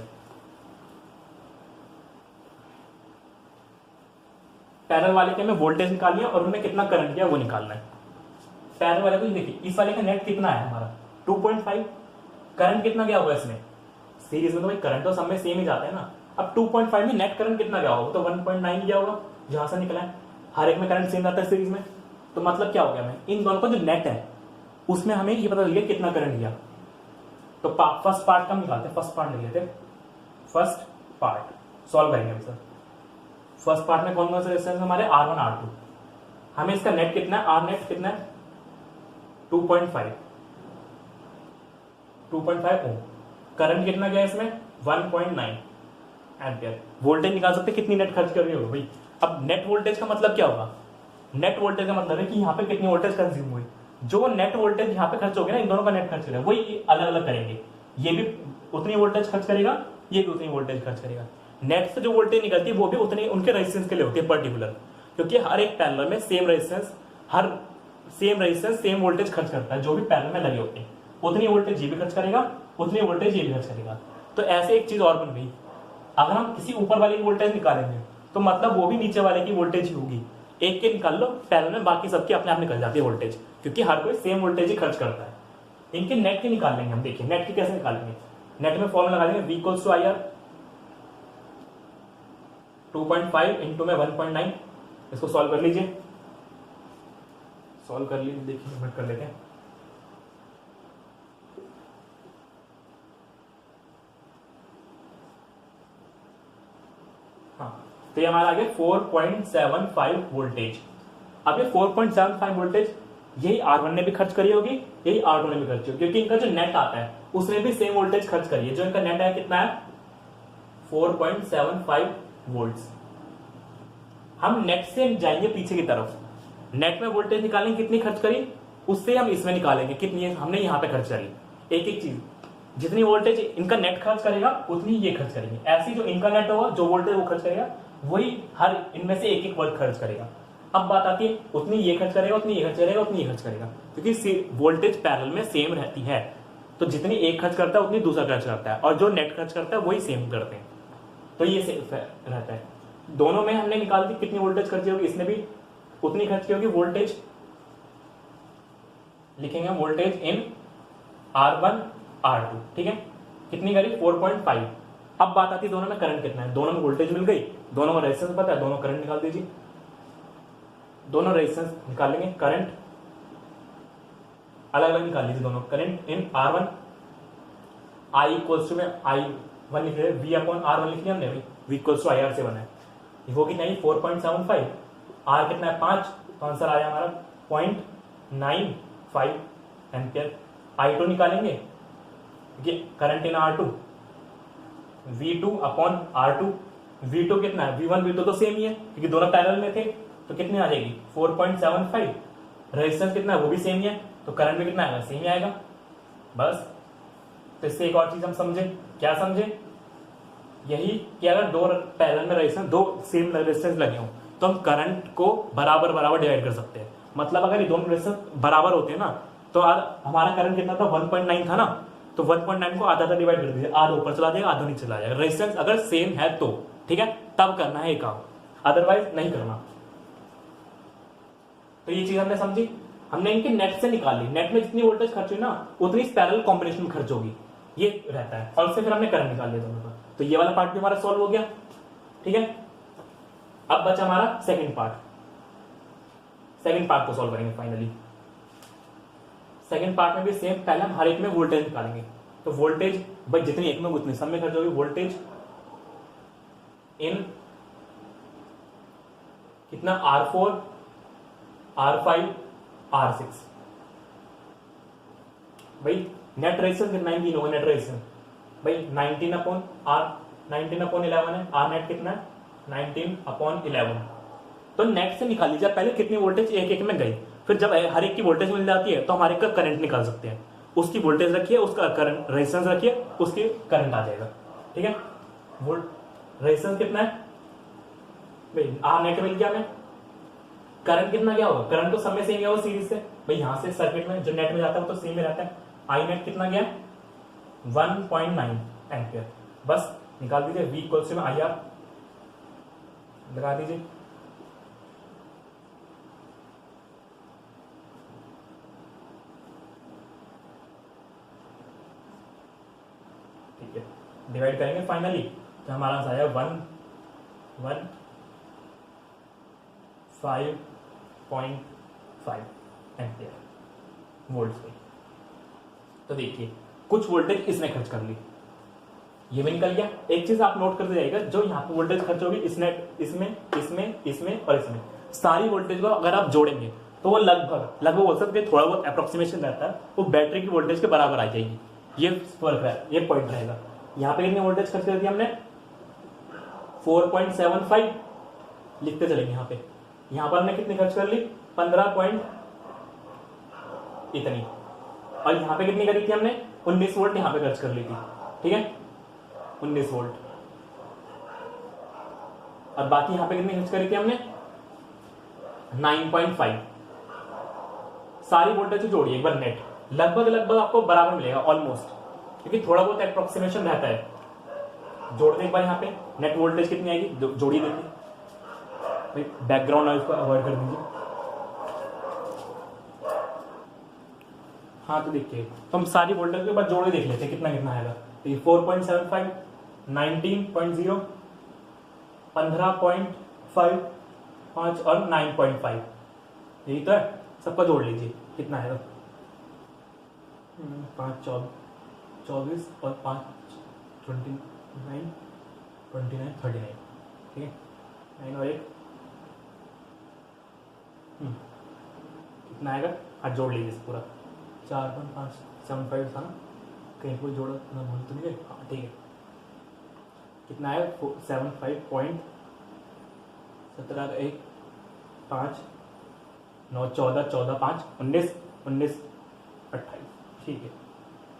पैरेलल वाले के हमें वोल्टेज निकालनी है और उनमें कितना करंट गया वो निकालना है। पैरेलल वाले को देखिए, इस वाले का नेट कितना है हमारा 2.5, करंट कितना गया होगा इसमें, सीरीज में तो भाई करंट तो सब में सेम ही जाता है ना। अब 2.5 में नेट करंट कितना गया होगा, तो 1.9 गया होगा, जहां से निकला है, हर एक में करंट सेम जाता है सीरीज में। तो मतलब क्या हो गया, मैं इन दोनों का जो नेट है उसमें हमें ये पता चल गया कितना करंट गया। तो फर्स्ट पार्ट का हम निकालते हैं, फर्स्ट पार्ट ले लेते हैं, फर्स्ट पार्ट सॉल्व करेंगे हम सर। फर्स्ट पार्ट में कौन कौन से रेजिस्टेंस हमारे R1 R2, हमें इसका नेट कितना है, R नेट कितना है 2.5 ओम, करंट कितना गया इसमें 1.9 एम्पियर। वोल्टेज निकाल सकते कितनी नेट खर्च कर रही होगी भाई। अब नेट वोल्टेज का मतलब क्या होगा, नेट वोल्टेज का मतलब है कि यहाँ पे कितनी वोल्टेज कंज्यूम हुई। जो नेट वोल्टेज यहाँ पे खर्च हो गया ना, इन दोनों का नेट खर्च करेगा, वही अलग अलग करेंगे, ये भी उतनी वोल्टेज खर्च करेगा, ये भी उतनी वोल्टेज खर्च करेगा। नेट से जो वोल्टेज निकलती है वो भी उतनी उनके रेजिस्टेंस के लिए होती है पर्टिकुलर, क्योंकि हर एक पैरेलल में सेम रेजिस्टेंस सेम वोल्टेज खर्च करता है। जो भी पैरेलल में लगे होते हैं उतनी वोल्टेज ये भी खर्च करेगा, उतनी वोल्टेज ये भी खर्च करेगा। तो ऐसे एक चीज और बन गई, अगर हम किसी ऊपर वाले की वोल्टेज निकालेंगे तो मतलब वो भी नीचे वाले की वोल्टेज ही होगी। एक के निकाल लो पैरेलल में, बाकी सबकी अपने आप निकल जाती है वोल्टेज, क्योंकि हर कोई सेम वोल्टेज ही खर्च करता है। इनके नेट के निकाल लेंगे हम। देखिए नेट की कैसे निकालेंगे, नेट में फॉर्मूला लगा देंगे V equals to I R, 2.5 into में 1.9। इसको सॉल्व कर लीजिए, सॉल्व कर लीजिए, देखिए नोट कर लेते हैं। हाँ, तो ये हमारा आ गया 4.75 वोल्टेज। अब ये 4.75 वोल्टेज यही R1 ने भी खर्च करी होगी, यही R2 ने भी खर्च होगी, क्योंकि इनका जो नेट आता है उसने भी सेम वोल्टेज खर्च करी है। जो इनका नेट है कितना है 4.75 वोल्ट्स। हम नेट से जाएंगे पीछे की तरफ, नेट में वोल्टेज निकालेंगे कितनी खर्च करी, उससे हम इसमें निकालेंगे कितनी हमने यहाँ पे खर्च करी। एक एक चीज, जितनी वोल्टेज इनका नेट खर्च करेगा उतनी ये खर्च करेंगे। ऐसी जो इनका नेट होगा, जो वोल्टेज वो खर्च करेगा, वही हर इनमें से एक एक वोल्ट खर्च करेगा। अब बात आती है उतनी ये खर्च करेगा, उतनी ये खर्च करेगा, उतनी ये खर्च करेगा, क्योंकि वोल्टेज पैरेलल में सेम रहती है। तो जितनी एक खर्च करता है उतनी दूसरा खर्च करता है, और जो नेट खर्च करता है वही सेम करते हैं। तो ये सेम रहता है। दोनों में हमने निकाल दी कितनी वोल्टेज खर्ची होगी, इसने भी उतनी खर्च की होगी। वोल्टेज लिखेंगे वोल्टेज इन R1 R2, ठीक है, कितनी करी 4.5। अब बात आती है दोनों में करंट कितना है। दोनों में वोल्टेज मिल गई, दोनों में रेजिस्टेंस पता है, दोनों करंट निकाल दीजिए। दोनों रेजिस्टेंस निकाल लेंगे, करंट अलग अलग निकाल लीजिए दोनों। Current in R1 I equals to में I 1 लिख रहे V अपॉन R 1 लिख लिया हमने भाई, V इक्वल्स टू IR से बना है। ये वो कितना है 4.75, R कितना है 5, तो आंसर आया हमारा 0.95 एम्पियर। I2 निकालेंगे, current in R2 V2 upon R2, V2 कितना है V1 V2 तो सेम ही है क्योंकि दोनों पैरेलल में थे, तो कितनी आ जाएगी 4.75। रेजिस्टेंस कितना है वो भी सेम ही है, तो करंट भी कितना आएगा सेम ही आएगा बस। तो इससे एक और चीज हम समझे, क्या समझे, यही कि अगर दो पैरेलल में रेजिस्टेंस, दो सेम रेजिस्टेंस लगे हो तो हम करंट को बराबर बराबर डिवाइड कर सकते हैं। मतलब अगर ये दोनों रेजिस्टेंस बराबर होते हैं ना, तो हमारा करंट कितना था 1.9 था ना, तो 1.9 को आधा डिवाइड कर दीजिए, आधा ऊपर चला जाएगा आधा नीचे चला जाएगा। रेजिस्टेंस अगर सेम है तो ठीक है, तब करना है ये काम, अदरवाइज नहीं करना। तो ये चीज हमने समझी, हमने इनके नेट से निकाल ली, नेट में जितनी वोल्टेज खर्च हुई ना उतनी पैरेलल कॉम्बिनेशन में खर्च होगी, ये रहता है। और उससे फिर हमने करंट निकाल लिया दोनों का, तो ये वाला पार्ट भी हमारा सॉल्व हो गया। ठीक है, अब बचा हमारा सेकंड पार्ट, सेकंड पार्ट को सॉल्व करेंगे फाइनली। सेकंड पार्ट में भी सेम, पहले हम हर एक में वोल्टेज निकालेंगे। तो वोल्टेज भाई जितनी एक में उतनी सब में खर्च होगी, वोल्टेज इन कितना R4 R5 R6, भाई नेट रेजिस्टेंस कितना है, होगा नेट रेजिस्टेंस भाई 19 अपॉन R, 19 अपॉन 11 है, R नेट कितना है 19 अपॉन 11। तो नेट से निकाल लीजिए पहले कितनी वोल्टेज एक एक में गई, फिर जब हर एक की वोल्टेज मिल जाती है तो हमारे का करंट निकाल सकते हैं। उसकी वोल्टेज रखिए, उसका करंट रेजिस्टेंस रखिए, उसकी करंट आ जाएगा। ठीक है, वोल्ट रेजिस्टेंस कितना है भाई, R नेट मिल गया हमें, करंट कितना क्या होगा, करंट तो सब में सेम ही होगा सीरीज से भाई, यहां से सर्किट में जो नेट में जाता है वो तो सेम ही रहता है। आई नेट कितना गया 1.9 एम्पियर, बस निकाल दीजिए। V इक्वल्स टू IR लगा दीजिए, ठीक है, डिवाइड करेंगे फाइनली तो हमारा आंसर आया 115.5 एम्पियर वोल्ट पे। तो देखिए कुछ वोल्टेज इसने खर्च कर ली, ये भी निकल गया। एक चीज आप नोट करते जाइएगा, जो यहाँ पे वोल्टेज खर्च होगी इसमें इसमें इसमें इसमें और इसमें, सारी वोल्टेज को अगर आप जोड़ेंगे तो वो लगभग बोल सकते हैं, थोड़ा बहुत अप्रोक्सीमेशन रहता है, वो बैटरी की वोल्टेज के बराबर आ जाएगी। ये फर्क है, ये पॉइंट रहेगा। यहाँ पे कितनी वोल्टेज खर्च कर दी हमने 4.75 लिखते चलेंगे। यहाँ पर हमने कितनी खर्च कर ली 15 पॉइंट इतनी, और यहाँ पे कितनी करी थी हमने 19 वोल्ट यहाँ पे खर्च कर ली थी। ठीक है 19 वोल्ट, और बाकी यहाँ पे कितनी खर्च करी थी हमने 9.5। सारी वोल्टेज जोड़िए एक बार नेट, लगभग आपको बराबर मिलेगा ऑलमोस्ट, क्योंकि थोड़ा बहुत अप्रोक्सीमेशन रहता है। जोड़ दें एक बार, यहाँ पे नेट वोल्टेज कितनी आएगी जोड़िए, देखिए बैकग्राउंड नॉइज को अवॉइड कर दीजिए। हाँ तो देखिए, तो हम सारी वोल्टेज के बाद जोड़ के देख लेते हैं कितना कितना आएगा। तो 4.75, 19.0, 15.5 और 9.5, यही तो है। सबका जोड़ लीजिए कितना आएगा 5 24 और 5 29 39। ठीक है 9 और 1 कितना आएगा, आज जोड़ लीजिए पूरा 4.575 था ना, कहीं कोई जोड़ा ना भूल तो नहीं है। हाँ ठीक है, कितना है 75.17 1 5 9 14 14 5 19 19 28। ठीक है,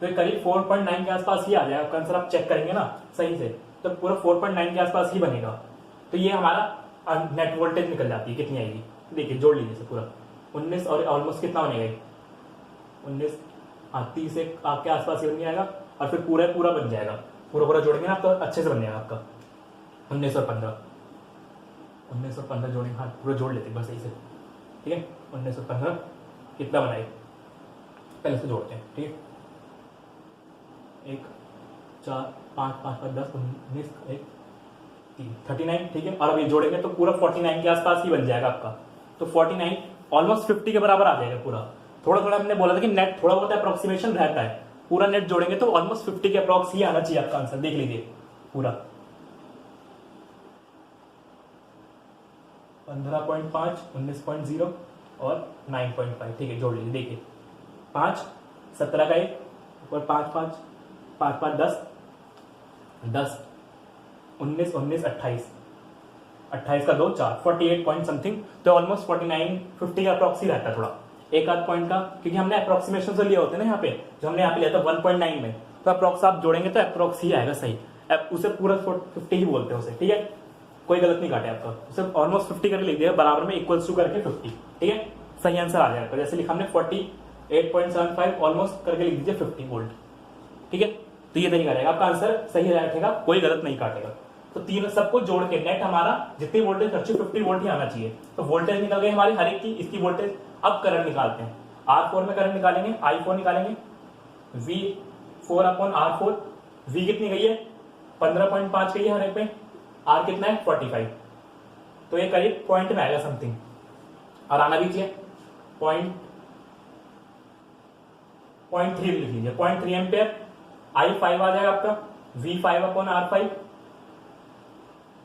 तो ये करीब 4.9 के आसपास ही आ जाएगा आपका आंसर। आप चेक करेंगे ना सही से तो पूरा 4.9 के आसपास ही बनेगा। तो ये हमारा नेट वोल्टेज निकल जाती है, कितनी आएगी देखिए, जोड़ लीजिए पूरा 19 और ऑलमोस्ट कितना बनेगा 19 30 से आपके आसपास ही बन जाएगा, और फिर पूरा बन जाएगा। पूरा जोड़ेंगे ना तो अच्छे से बन जाएगा आपका 19 और 15 जोड़ेंगे। हाँ पूरा जोड़ लेते बस सही से। ठीक है 19 और 15 कितना बनाए पहले से जोड़ते हैं। ठीक है 1 4 5 5 5 10 19 1 3 39। ठीक है, और अब ये जोड़ेंगे तो पूरा 49 के आसपास ही बन जाएगा आपका। तो 49 ऑलमोस्ट 50 के बराबर आ जाएगा पूरा। थोड़ा हमने बोला था कि नेट थोड़ा बहुत अप्रोक्सीमेशन रहता है, पूरा नेट जोड़ेंगे तो ऑलमोस्ट 50 के अप्रॉक्स ही आना चाहिए आपका आंसर। देख लीजिए पूरा 15.5, 19.0 और 9.5, ठीक है, जोड़ लीजिए। देखिए 5, 17 का 1 और 5 5 5 5 10 10 19 19 28 28 का 2 4 48 पॉइंट समथिंग, तो ऑलमोस्ट 49 50 का अप्रॉक्सी रहता है, थोड़ा एक आध पॉइंट का, क्योंकि हमने अप्रोक्सीमेशन से लिया होता है ना यहाँ पे, जो हमने यहाँ पे लिया था 1.9 में, तो अप्रॉक्स आप जोड़ेंगे तो अप्रॉक्स ही आएगा सही। उसे पूरा 50 ही बोलते हैं उसे, ठीक है, कोई गलत नहीं काटे आपका, उसे ऑलमोस्ट 50 करके लिख दिया बराबर में इक्वल्स टू करके 50, ठीक है, सही आंसर आ जाएगा। जैसे लिखा हमने 48.75 ऑलमोस्ट करके लिख दीजिए 50 वोल्ट, ठीक है, तो ये तरीका रहेगा, आपका आंसर सही रहेगा, कोई गलत नहीं काटेगा। तो तीन सबको जोड़ के नेट हमारा जितनी वोल्टेज खर्ची 50 वोल्ट ही आना चाहिए। तो वोल्टेज निकल गई हमारी हर एक की, इसकी वोल्टेज। अब करंट निकालते हैं, R4 में करंट निकालेंगे, I4 निकालेंगे, V4 अपॉन R4, V कितनी गई है 15.5 गई है हर एक पे, R कितना है 45, तो ये करीब पॉइंट में आएगा समथिंग, और आना भी चाहिए 0.3 लिख लीजिए, 0.3 एम्पियर। I5 आ जाएगा आपका V5 अपॉन R5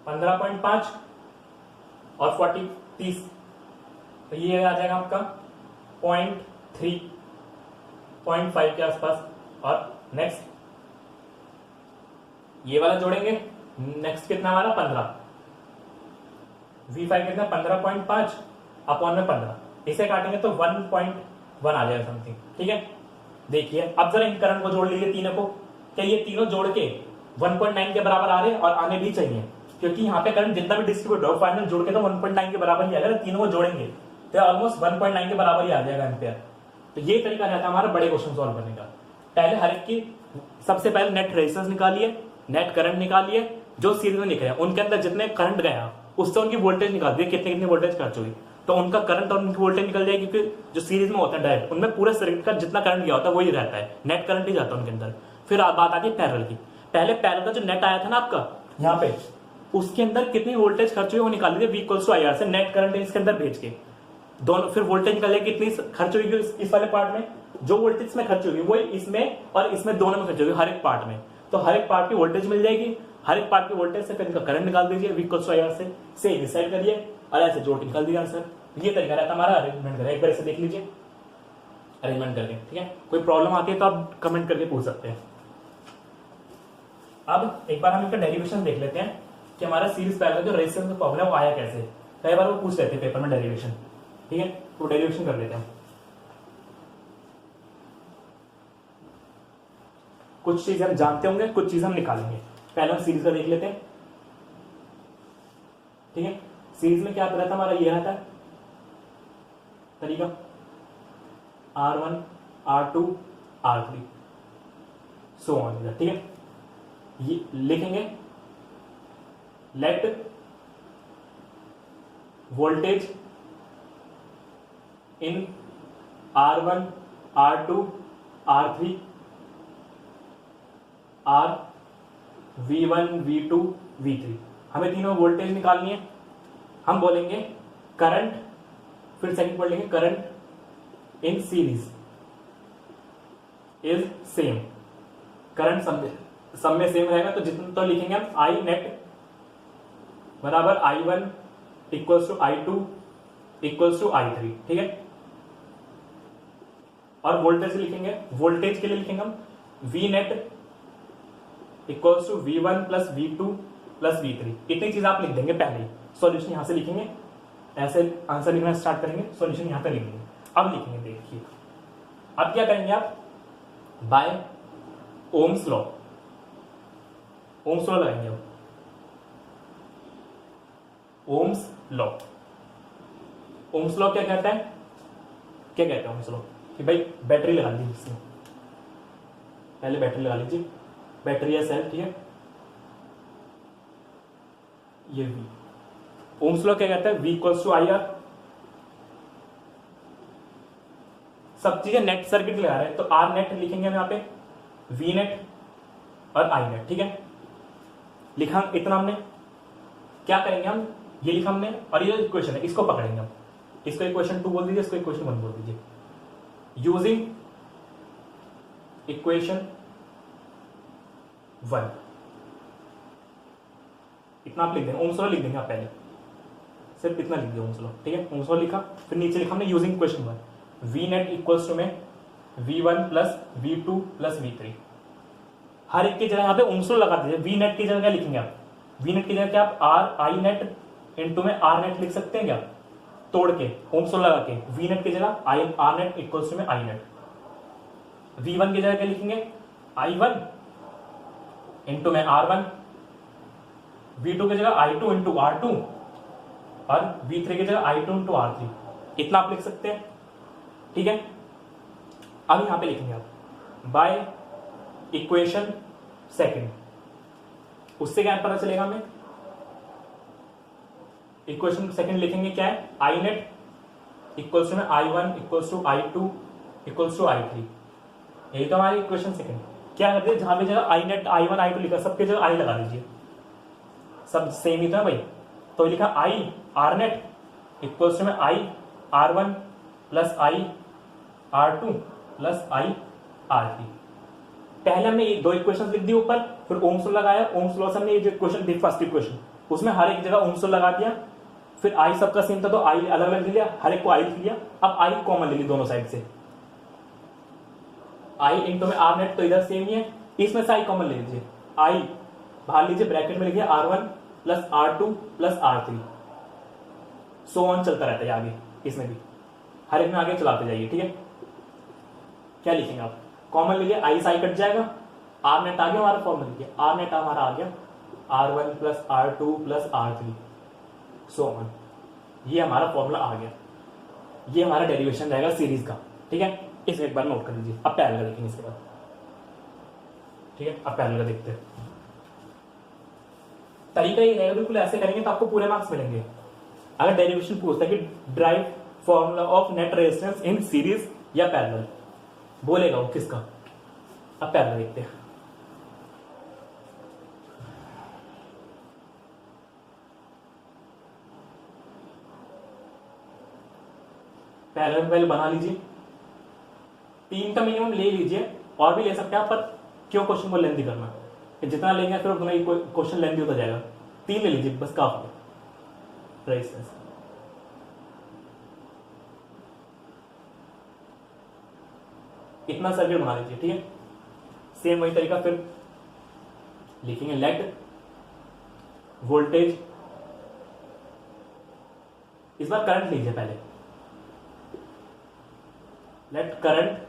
15.5 और 40 30, तो ये आ जाएगा आपका 0.3 0.5 के आसपास। और नेक्स्ट ये वाला जोड़ेंगे, नेक्स्ट कितना हमारा 15, V5 कितना 15.5 अपॉन में 15, इसे काटेंगे तो 1.1 आ जाएगा समथिंग, ठीक है। देखिए अब जरा इन करंट को जोड़ लीजिए तीनों को, क्या ये तीनों जोड़ के 1.9 के बराबर आ रहे हैं, और आने भी चाहिए, क्योंकि यहाँ पे करंट जितना भी डिस्ट्रीब्यूट हो फाइनल जोड़ के तो 1.9 के बराबर ही आएगा, तीनों को जोड़ेंगे तो ऑलमोस्ट 1.9 के बराबर ही आ जाएगा एम्पियर। तो ये तरीका रहता है हमारा बड़े क्वेश्चन सॉल्व करने का। पहले हर एक की सबसे पहले नेट रेजिस्टेंस निकालिए, नेट करंट निकालिए, जो सीरीज में लिख रहे हैं उनके अंदर जितने करंट गया उससे उनकी वोल्टेज निकाल दिए, कितने कितनी वोल्टेज खर्च हुई, तो उनका करंट और उनकी वोल्टेज निकल जाएगी, क्योंकि जो सीरीज में होता है डायरेक्ट उनमें पूरे सर्किट का जितना करंट गया होता है वही रहता है, नेट करंट ही जाता है उनके अंदर। फिर बात आती है पैरेलल की, पहले पैरेलल का जो नेट आया था ना आपका यहाँ पे, उसके अंदर कितनी वोल्टेज खर्च हुई वो निकाल लीजिए, V इक्वल्स टू IR से नेट करंट इसके अंदर भेज के दोनों, फिर वोल्टेज निकाल जाएगी कितनी खर्च हुई इस वाले पार्ट में, जो वोल्टेज इसमें खर्च होगी वही इसमें और इसमें दोनों में खर्च होगी हर एक पार्ट में, तो हर एक पार्ट की वोल्टेज मिल जाएगी, हर एक पार्ट की वोल्टेज से फिर इनका करंट निकाल दीजिए V इक्वल्स टू IR से डिसाइड करिए और ऐसे जोड़ के निकाल दीजिए आंसर। ये तरीका रहता है हमारा अरेंजमेंट करें, एक बार इसे देख लीजिए अरेंजमेंट करके, ठीक है। कोई प्रॉब्लम आती है तो आप कमेंट करके पूछ सकते हैं। अब एक बार हम इसका डेरिवेशन देख लेते हैं कि हमारा सीरीज पैरेलल जो रेजिस्टेंस का फॉर्मूला वो आया कैसे, कई बार वो पूछ लेते हैं पेपर में डेरिवेशन, ठीक है, तो डेरिवेशन कर लेते हैं। कुछ चीज हम जानते होंगे, कुछ चीज हम निकालेंगे। पहले हम सीरीज का देख लेते हैं, ठीक है। सीरीज में क्या रहता है हमारा, ये रहता है तरीका R1 R2 R3 so on, ठीक है। ये लिखेंगे लेट वोल्टेज इन R1 R2 R3 R V1 V2 V3, हमें तीनों वोल्टेज निकालनी है। हम बोलेंगे करंट, फिर सेकंड पढ़ लेंगे current in series is same, current सब में सेम रहेगा, तो जितना तो लिखेंगे हम आई नेट बराबर I1 equals to I2 equals to I3, ठीक है। और वोल्टेज लिखेंगे, वोल्टेज के लिए लिखेंगे हम V net equals to V1 plus V2 plus V3, इतनी चीज आप लिख देंगे पहले ही। सॉल्यूशन यहां से लिखेंगे, ऐसे आंसर लिखना स्टार्ट करेंगे, सॉल्यूशन यहां पे लिखेंगे। अब लिखेंगे, देखिए अब क्या करेंगे आप, by Ohm's law, Ohm's law लगाएंगे अब, ओम्स लॉ। ओम्स लॉ क्या कहता है, क्या कहता है ओम्स लॉ, कि भाई बैटरी लगा लीजिए इसमें, पहले बैटरी लगा लीजिए, बैटरी या सेल, ठीक है। ये V, ओम्स लॉ क्या कहता है, V इक्वल्स टू IR, सब चीजें नेट सर्किट लगा रहे हैं, तो R नेट लिखेंगे हम यहाँ पे, V नेट और I नेट, ठीक है। लिखा इतना हमने, क्या करेंगे हम, ये लिखा हमने, और ये जो इक्वेशन है इसको पकड़ेंगे हम, इसको इक्वेशन 2 बोल दीजिए, इसको इक्वेशन 1 बोल दीजिए। यूजिंग इक्वेशन 1 इतना आप लिख देंगे, ओम्स लॉ लिख देंगे आप पहले, सिर्फ इतना लिख दिया ओम्स लॉ, ठीक है। ओम्स लॉ लिखा, फिर नीचे लिखा हमने using equation one, V net equals to में V1 plus V2 plus V3। हर एक की जगह यहाँ पे ओम्स लॉ लगा दीजिए। वी नेट की जगह क्या लिखेंगे आप, वी नेट की जगह क्या आप आर आई नेट इंटू में आर नेट लिख सकते हैं क्या, तोड़ के ओम्स लॉ लगा के, वी नेट की जगह I R net equals to में आई नेट। V1 की जगह क्या लिखेंगे, I1 इंटू में R1, V2 की जगह I2 इंटू R2 और V3 की जगह I2 इंटू R3। इतना आप लिख सकते हैं, ठीक है। अब यहां पे लिखेंगे आप बाय इक्वेशन सेकंड, उससे क्या पता चलेगा हमें, इक्वेशन सेकंड लिखेंगे क्या है, आई नेट इक्वल्स टू में I1 equals to I2 equals to I3। यही तो हमारी इक्वेशन सेकंड। क्या करते हैं, जहां भी जगह आई नेट I1 I2 लिखा, सबके जगह आई लगा दीजिए, सब सेम ही तो है भाई। तो लिखा I R net equals to में I R1 plus I R2 plus I R3। पहले हमने ये दो इक्वेशन लिख दी ऊपर, फिर ओम्स लॉ लगाया, ओम्स लॉ से हमने ये जो इक्वेशन थी फर्स्ट इक्वेशन, उसमें हर एक जगह ओम्स लॉ लगा दिया, फिर आई सबका सेम था तो आई अलग अलग ले लिया, हर एक को आई लिख लिया। अब आई कॉमन ले ली दोनों साइड से, आई इंटू में आर नेट तो इधर सेम ही है, इसमें से आई कॉमन ले लीजिए, आई बाहर लीजिए, ब्रैकेट में लिखिए R1 plus R2 plus R3, so on चलता रहता है आगे, इसमें भी हर एक में आगे चलाते जाइए, ठीक है। क्या लिखेंगे आप, कॉमन लीजिए, आई से आई कट जाएगा, आर नेट आ गया हमारा फॉर्मूला, लिखिए आर नेट हमारा आ गया R1 plus R2 plus R3 so on, ये हमारा फॉर्मूला आ गया। ये हमारा डेरिवेशन रहेगा सीरीज का, ठीक है। इसे एक बार नोट कर लीजिए। अब पैरेलल का देखेंगे इसके बाद, ठीक है। अब पैरेलल का देखते हैं, तरीका ये रहेगा, बिल्कुल ऐसे करेंगे तो आपको पूरे मार्क्स मिलेंगे। अगर डेरिवेशन पूछता है कि drive formula of net resistance in series या पैरेलल, बोलेगा वो किसका। अब पैरेलल देखते हैं। पैरेलल पहले बना लीजिए, 3 का मिनिमम ले लीजिए, और भी ले सकते हैं आप, पर क्यों क्वेश्चन को लेंथी करना, जितना लेंगे फिर उतना ही क्वेश्चन लेंथी होता जाएगा। 3 ले लीजिए बस, काफी है। रेजिस्टेंस इतना सर्किट बना लीजिए, ठीक है। सेम वही तरीका फिर लिखेंगे, लेट वोल्टेज, इस बार करंट लीजिए पहले, late current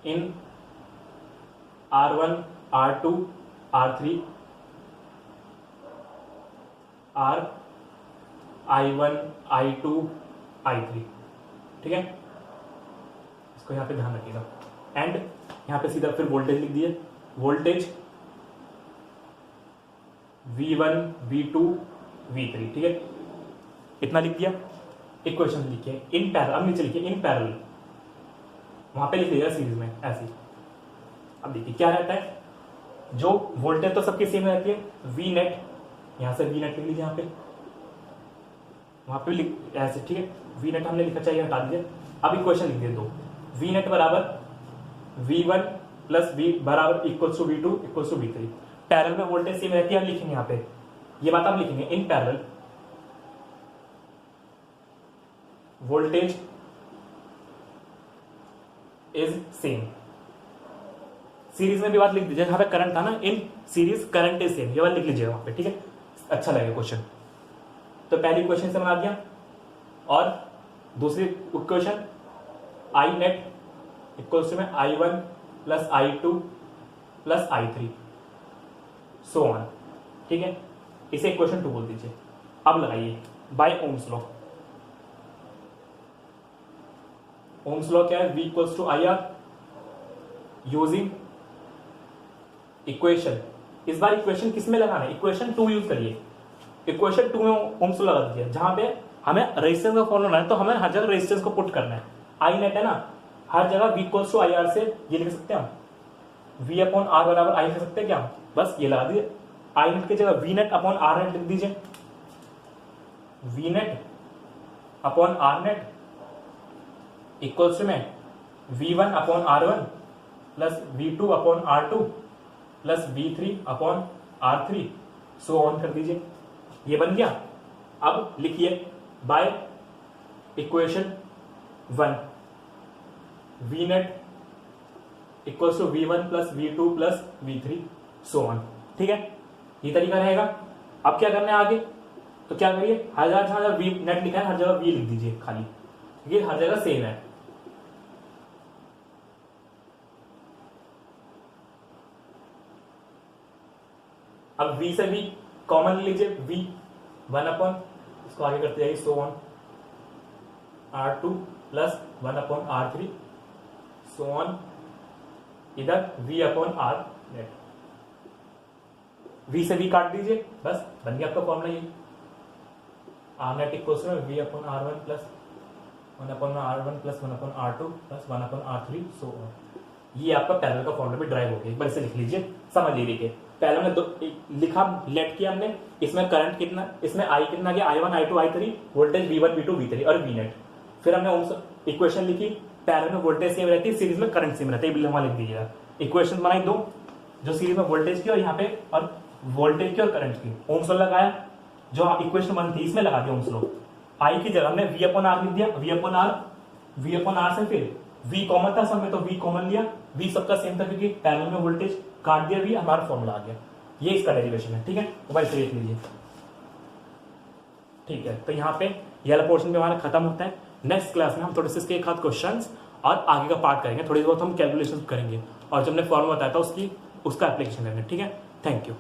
in R1 R2 R3 R I1 I2 I3, ठीक है। इसको यहां पे ध्यान रखिएगा। एंड यहां पे सीधा फिर वोल्टेज लिख दिए, वोल्टेज V1 V2 V3, ठीक है। इतना लिख दिया, इक्वेशन लिखिए इन पैरेलल, अब नीचे लिखिए इन पैरेलल, वहां पे लिख लीजिएगा सीरीज में ऐसी। अब देखिए क्या रहता है, जो वोल्टेज तो सबकी सेम रहती है, वी नेट, यहां से वी नेट लिख लीजिए, यहाँ पे वहां पे लिख ऐसे, ठीक है। वी नेट हमने लिखा, चाहिए हटा दीजिए। अब इक्वेशन लिख दिए दो, वी नेट बराबर V1 प्लस V बराबर equals to V2 equals to V3। Parallel में वोल्टेज सेम रहती है, हम लिखेंगे यहाँ पे, ये बात आप लिखेंगे, in parallel voltage is same. Series में भी बात लिख दीजिए, जहां पे करंट था ना, in series current is same, ये बात लिख लीजिएगा वहां पे, ठीक है। अच्छा लगेगा क्वेश्चन। तो पहली इक्वेशन से बना दिया, और दूसरी equation I net equals to में I1 plus I2 plus I3 so on, ठीक है। इसे इक्वेशन 2 बोल दीजिए। अब लगाइए by Ohm's law. Ohm's law क्या है, V equals to IR using equation. इस बार इक्वेशन किस में लगाना है, इक्वेशन 2 यूज करिए। इक्वेशन 2 में ओम्स लॉ लगा दीजिए, जहां पे हमें रेजिस्टेंस का फॉर्मूला है, तो हमें हर जगह रेजिस्टेंस को पुट करना है। आई नेट है ना, हर जगह V इक्वल्स टू IR से ये लिख सकते हैं हम, V अपॉन R बराबर आई लिख सकते हैं क्या, बस ये लगा दीजिए। आई नेट की जगह V net upon R net लिख दीजिए, V net upon R net equals to में V1 upon R1 plus V2 upon R2 plus V3 upon R3 so on कर दीजिए, ये बन गया। अब लिखिए by equation 1 V net equals to V1 plus V2 plus V3 so on. ठीक है, ये तरीका रहेगा। अब क्या करना है आगे, तो क्या करिए, हर जगह वी नेट लिखा है हर जगह वी लिख दीजिए खाली, ये हर जगह सेम है। अब v से v कॉमन लीजिए, v 1 अपॉन, इसको आगे करते जाइए, so on R2 plus 1 upon R3 so on, इधर v upon R net, v से v काट दीजिए, बस बन गया आपका फॉर्मूला ये। R net equals to v upon R1 plus 1 upon R1 plus 1 upon R2 plus 1 upon R3 so on. ये आपका पैरेलल का फॉर्मूला भी ड्राइव हो गया, एक बार इसे लिख लीजिए, समझ लीजिए। पहले हमने दो लिखा, लेट किया हमने, इसमें करंट कितना, इसमें आई कितना गया, I1 I2 I3, voltage V1 V2 V3 और V नेट। फिर हमने इक्वेशन लिखी, पैरेलल में वोल्टेज सेम रहती है, सीरीज में करंट सेम रहता है, वहां लिख दीजिएगा। इक्वेशन बनाई दो, जो सीरीज में वोल्टेज की और यहाँ पे और वोल्टेज की और करंट की, ओम्स लॉ लगाया, जो इक्वेशन बनती है इसमें लगा दिया ओम्स लॉ। आई की जगह हमने V अपॉन R लिख दिया, V अपॉन R से फिर V कॉमन था सब में, तो V कॉमन लिया, V सबका सेम था क्योंकि पैरेलल में वोल्टेज, काट दिया V, हमारा फॉर्मूला आ गया। ये इसका डेरिवेशन है। ठीक है, तो भाई इसे देख लीजिए। ठीक है, तो यहाँ पे ये वाला पोर्शन भी हमारा खत्म होता है। नेक्स्ट क्लास में हम थोड़े से इसके एक आध क्वेश्चंस और आगे का पार्ट करेंगे, थोड़ी बहुत हम कैलकुलेशन करेंगे और जो हमने फॉर्मूला बताया था उसका एप्लीकेशन करेंगे। ठीक है, थैंक यू।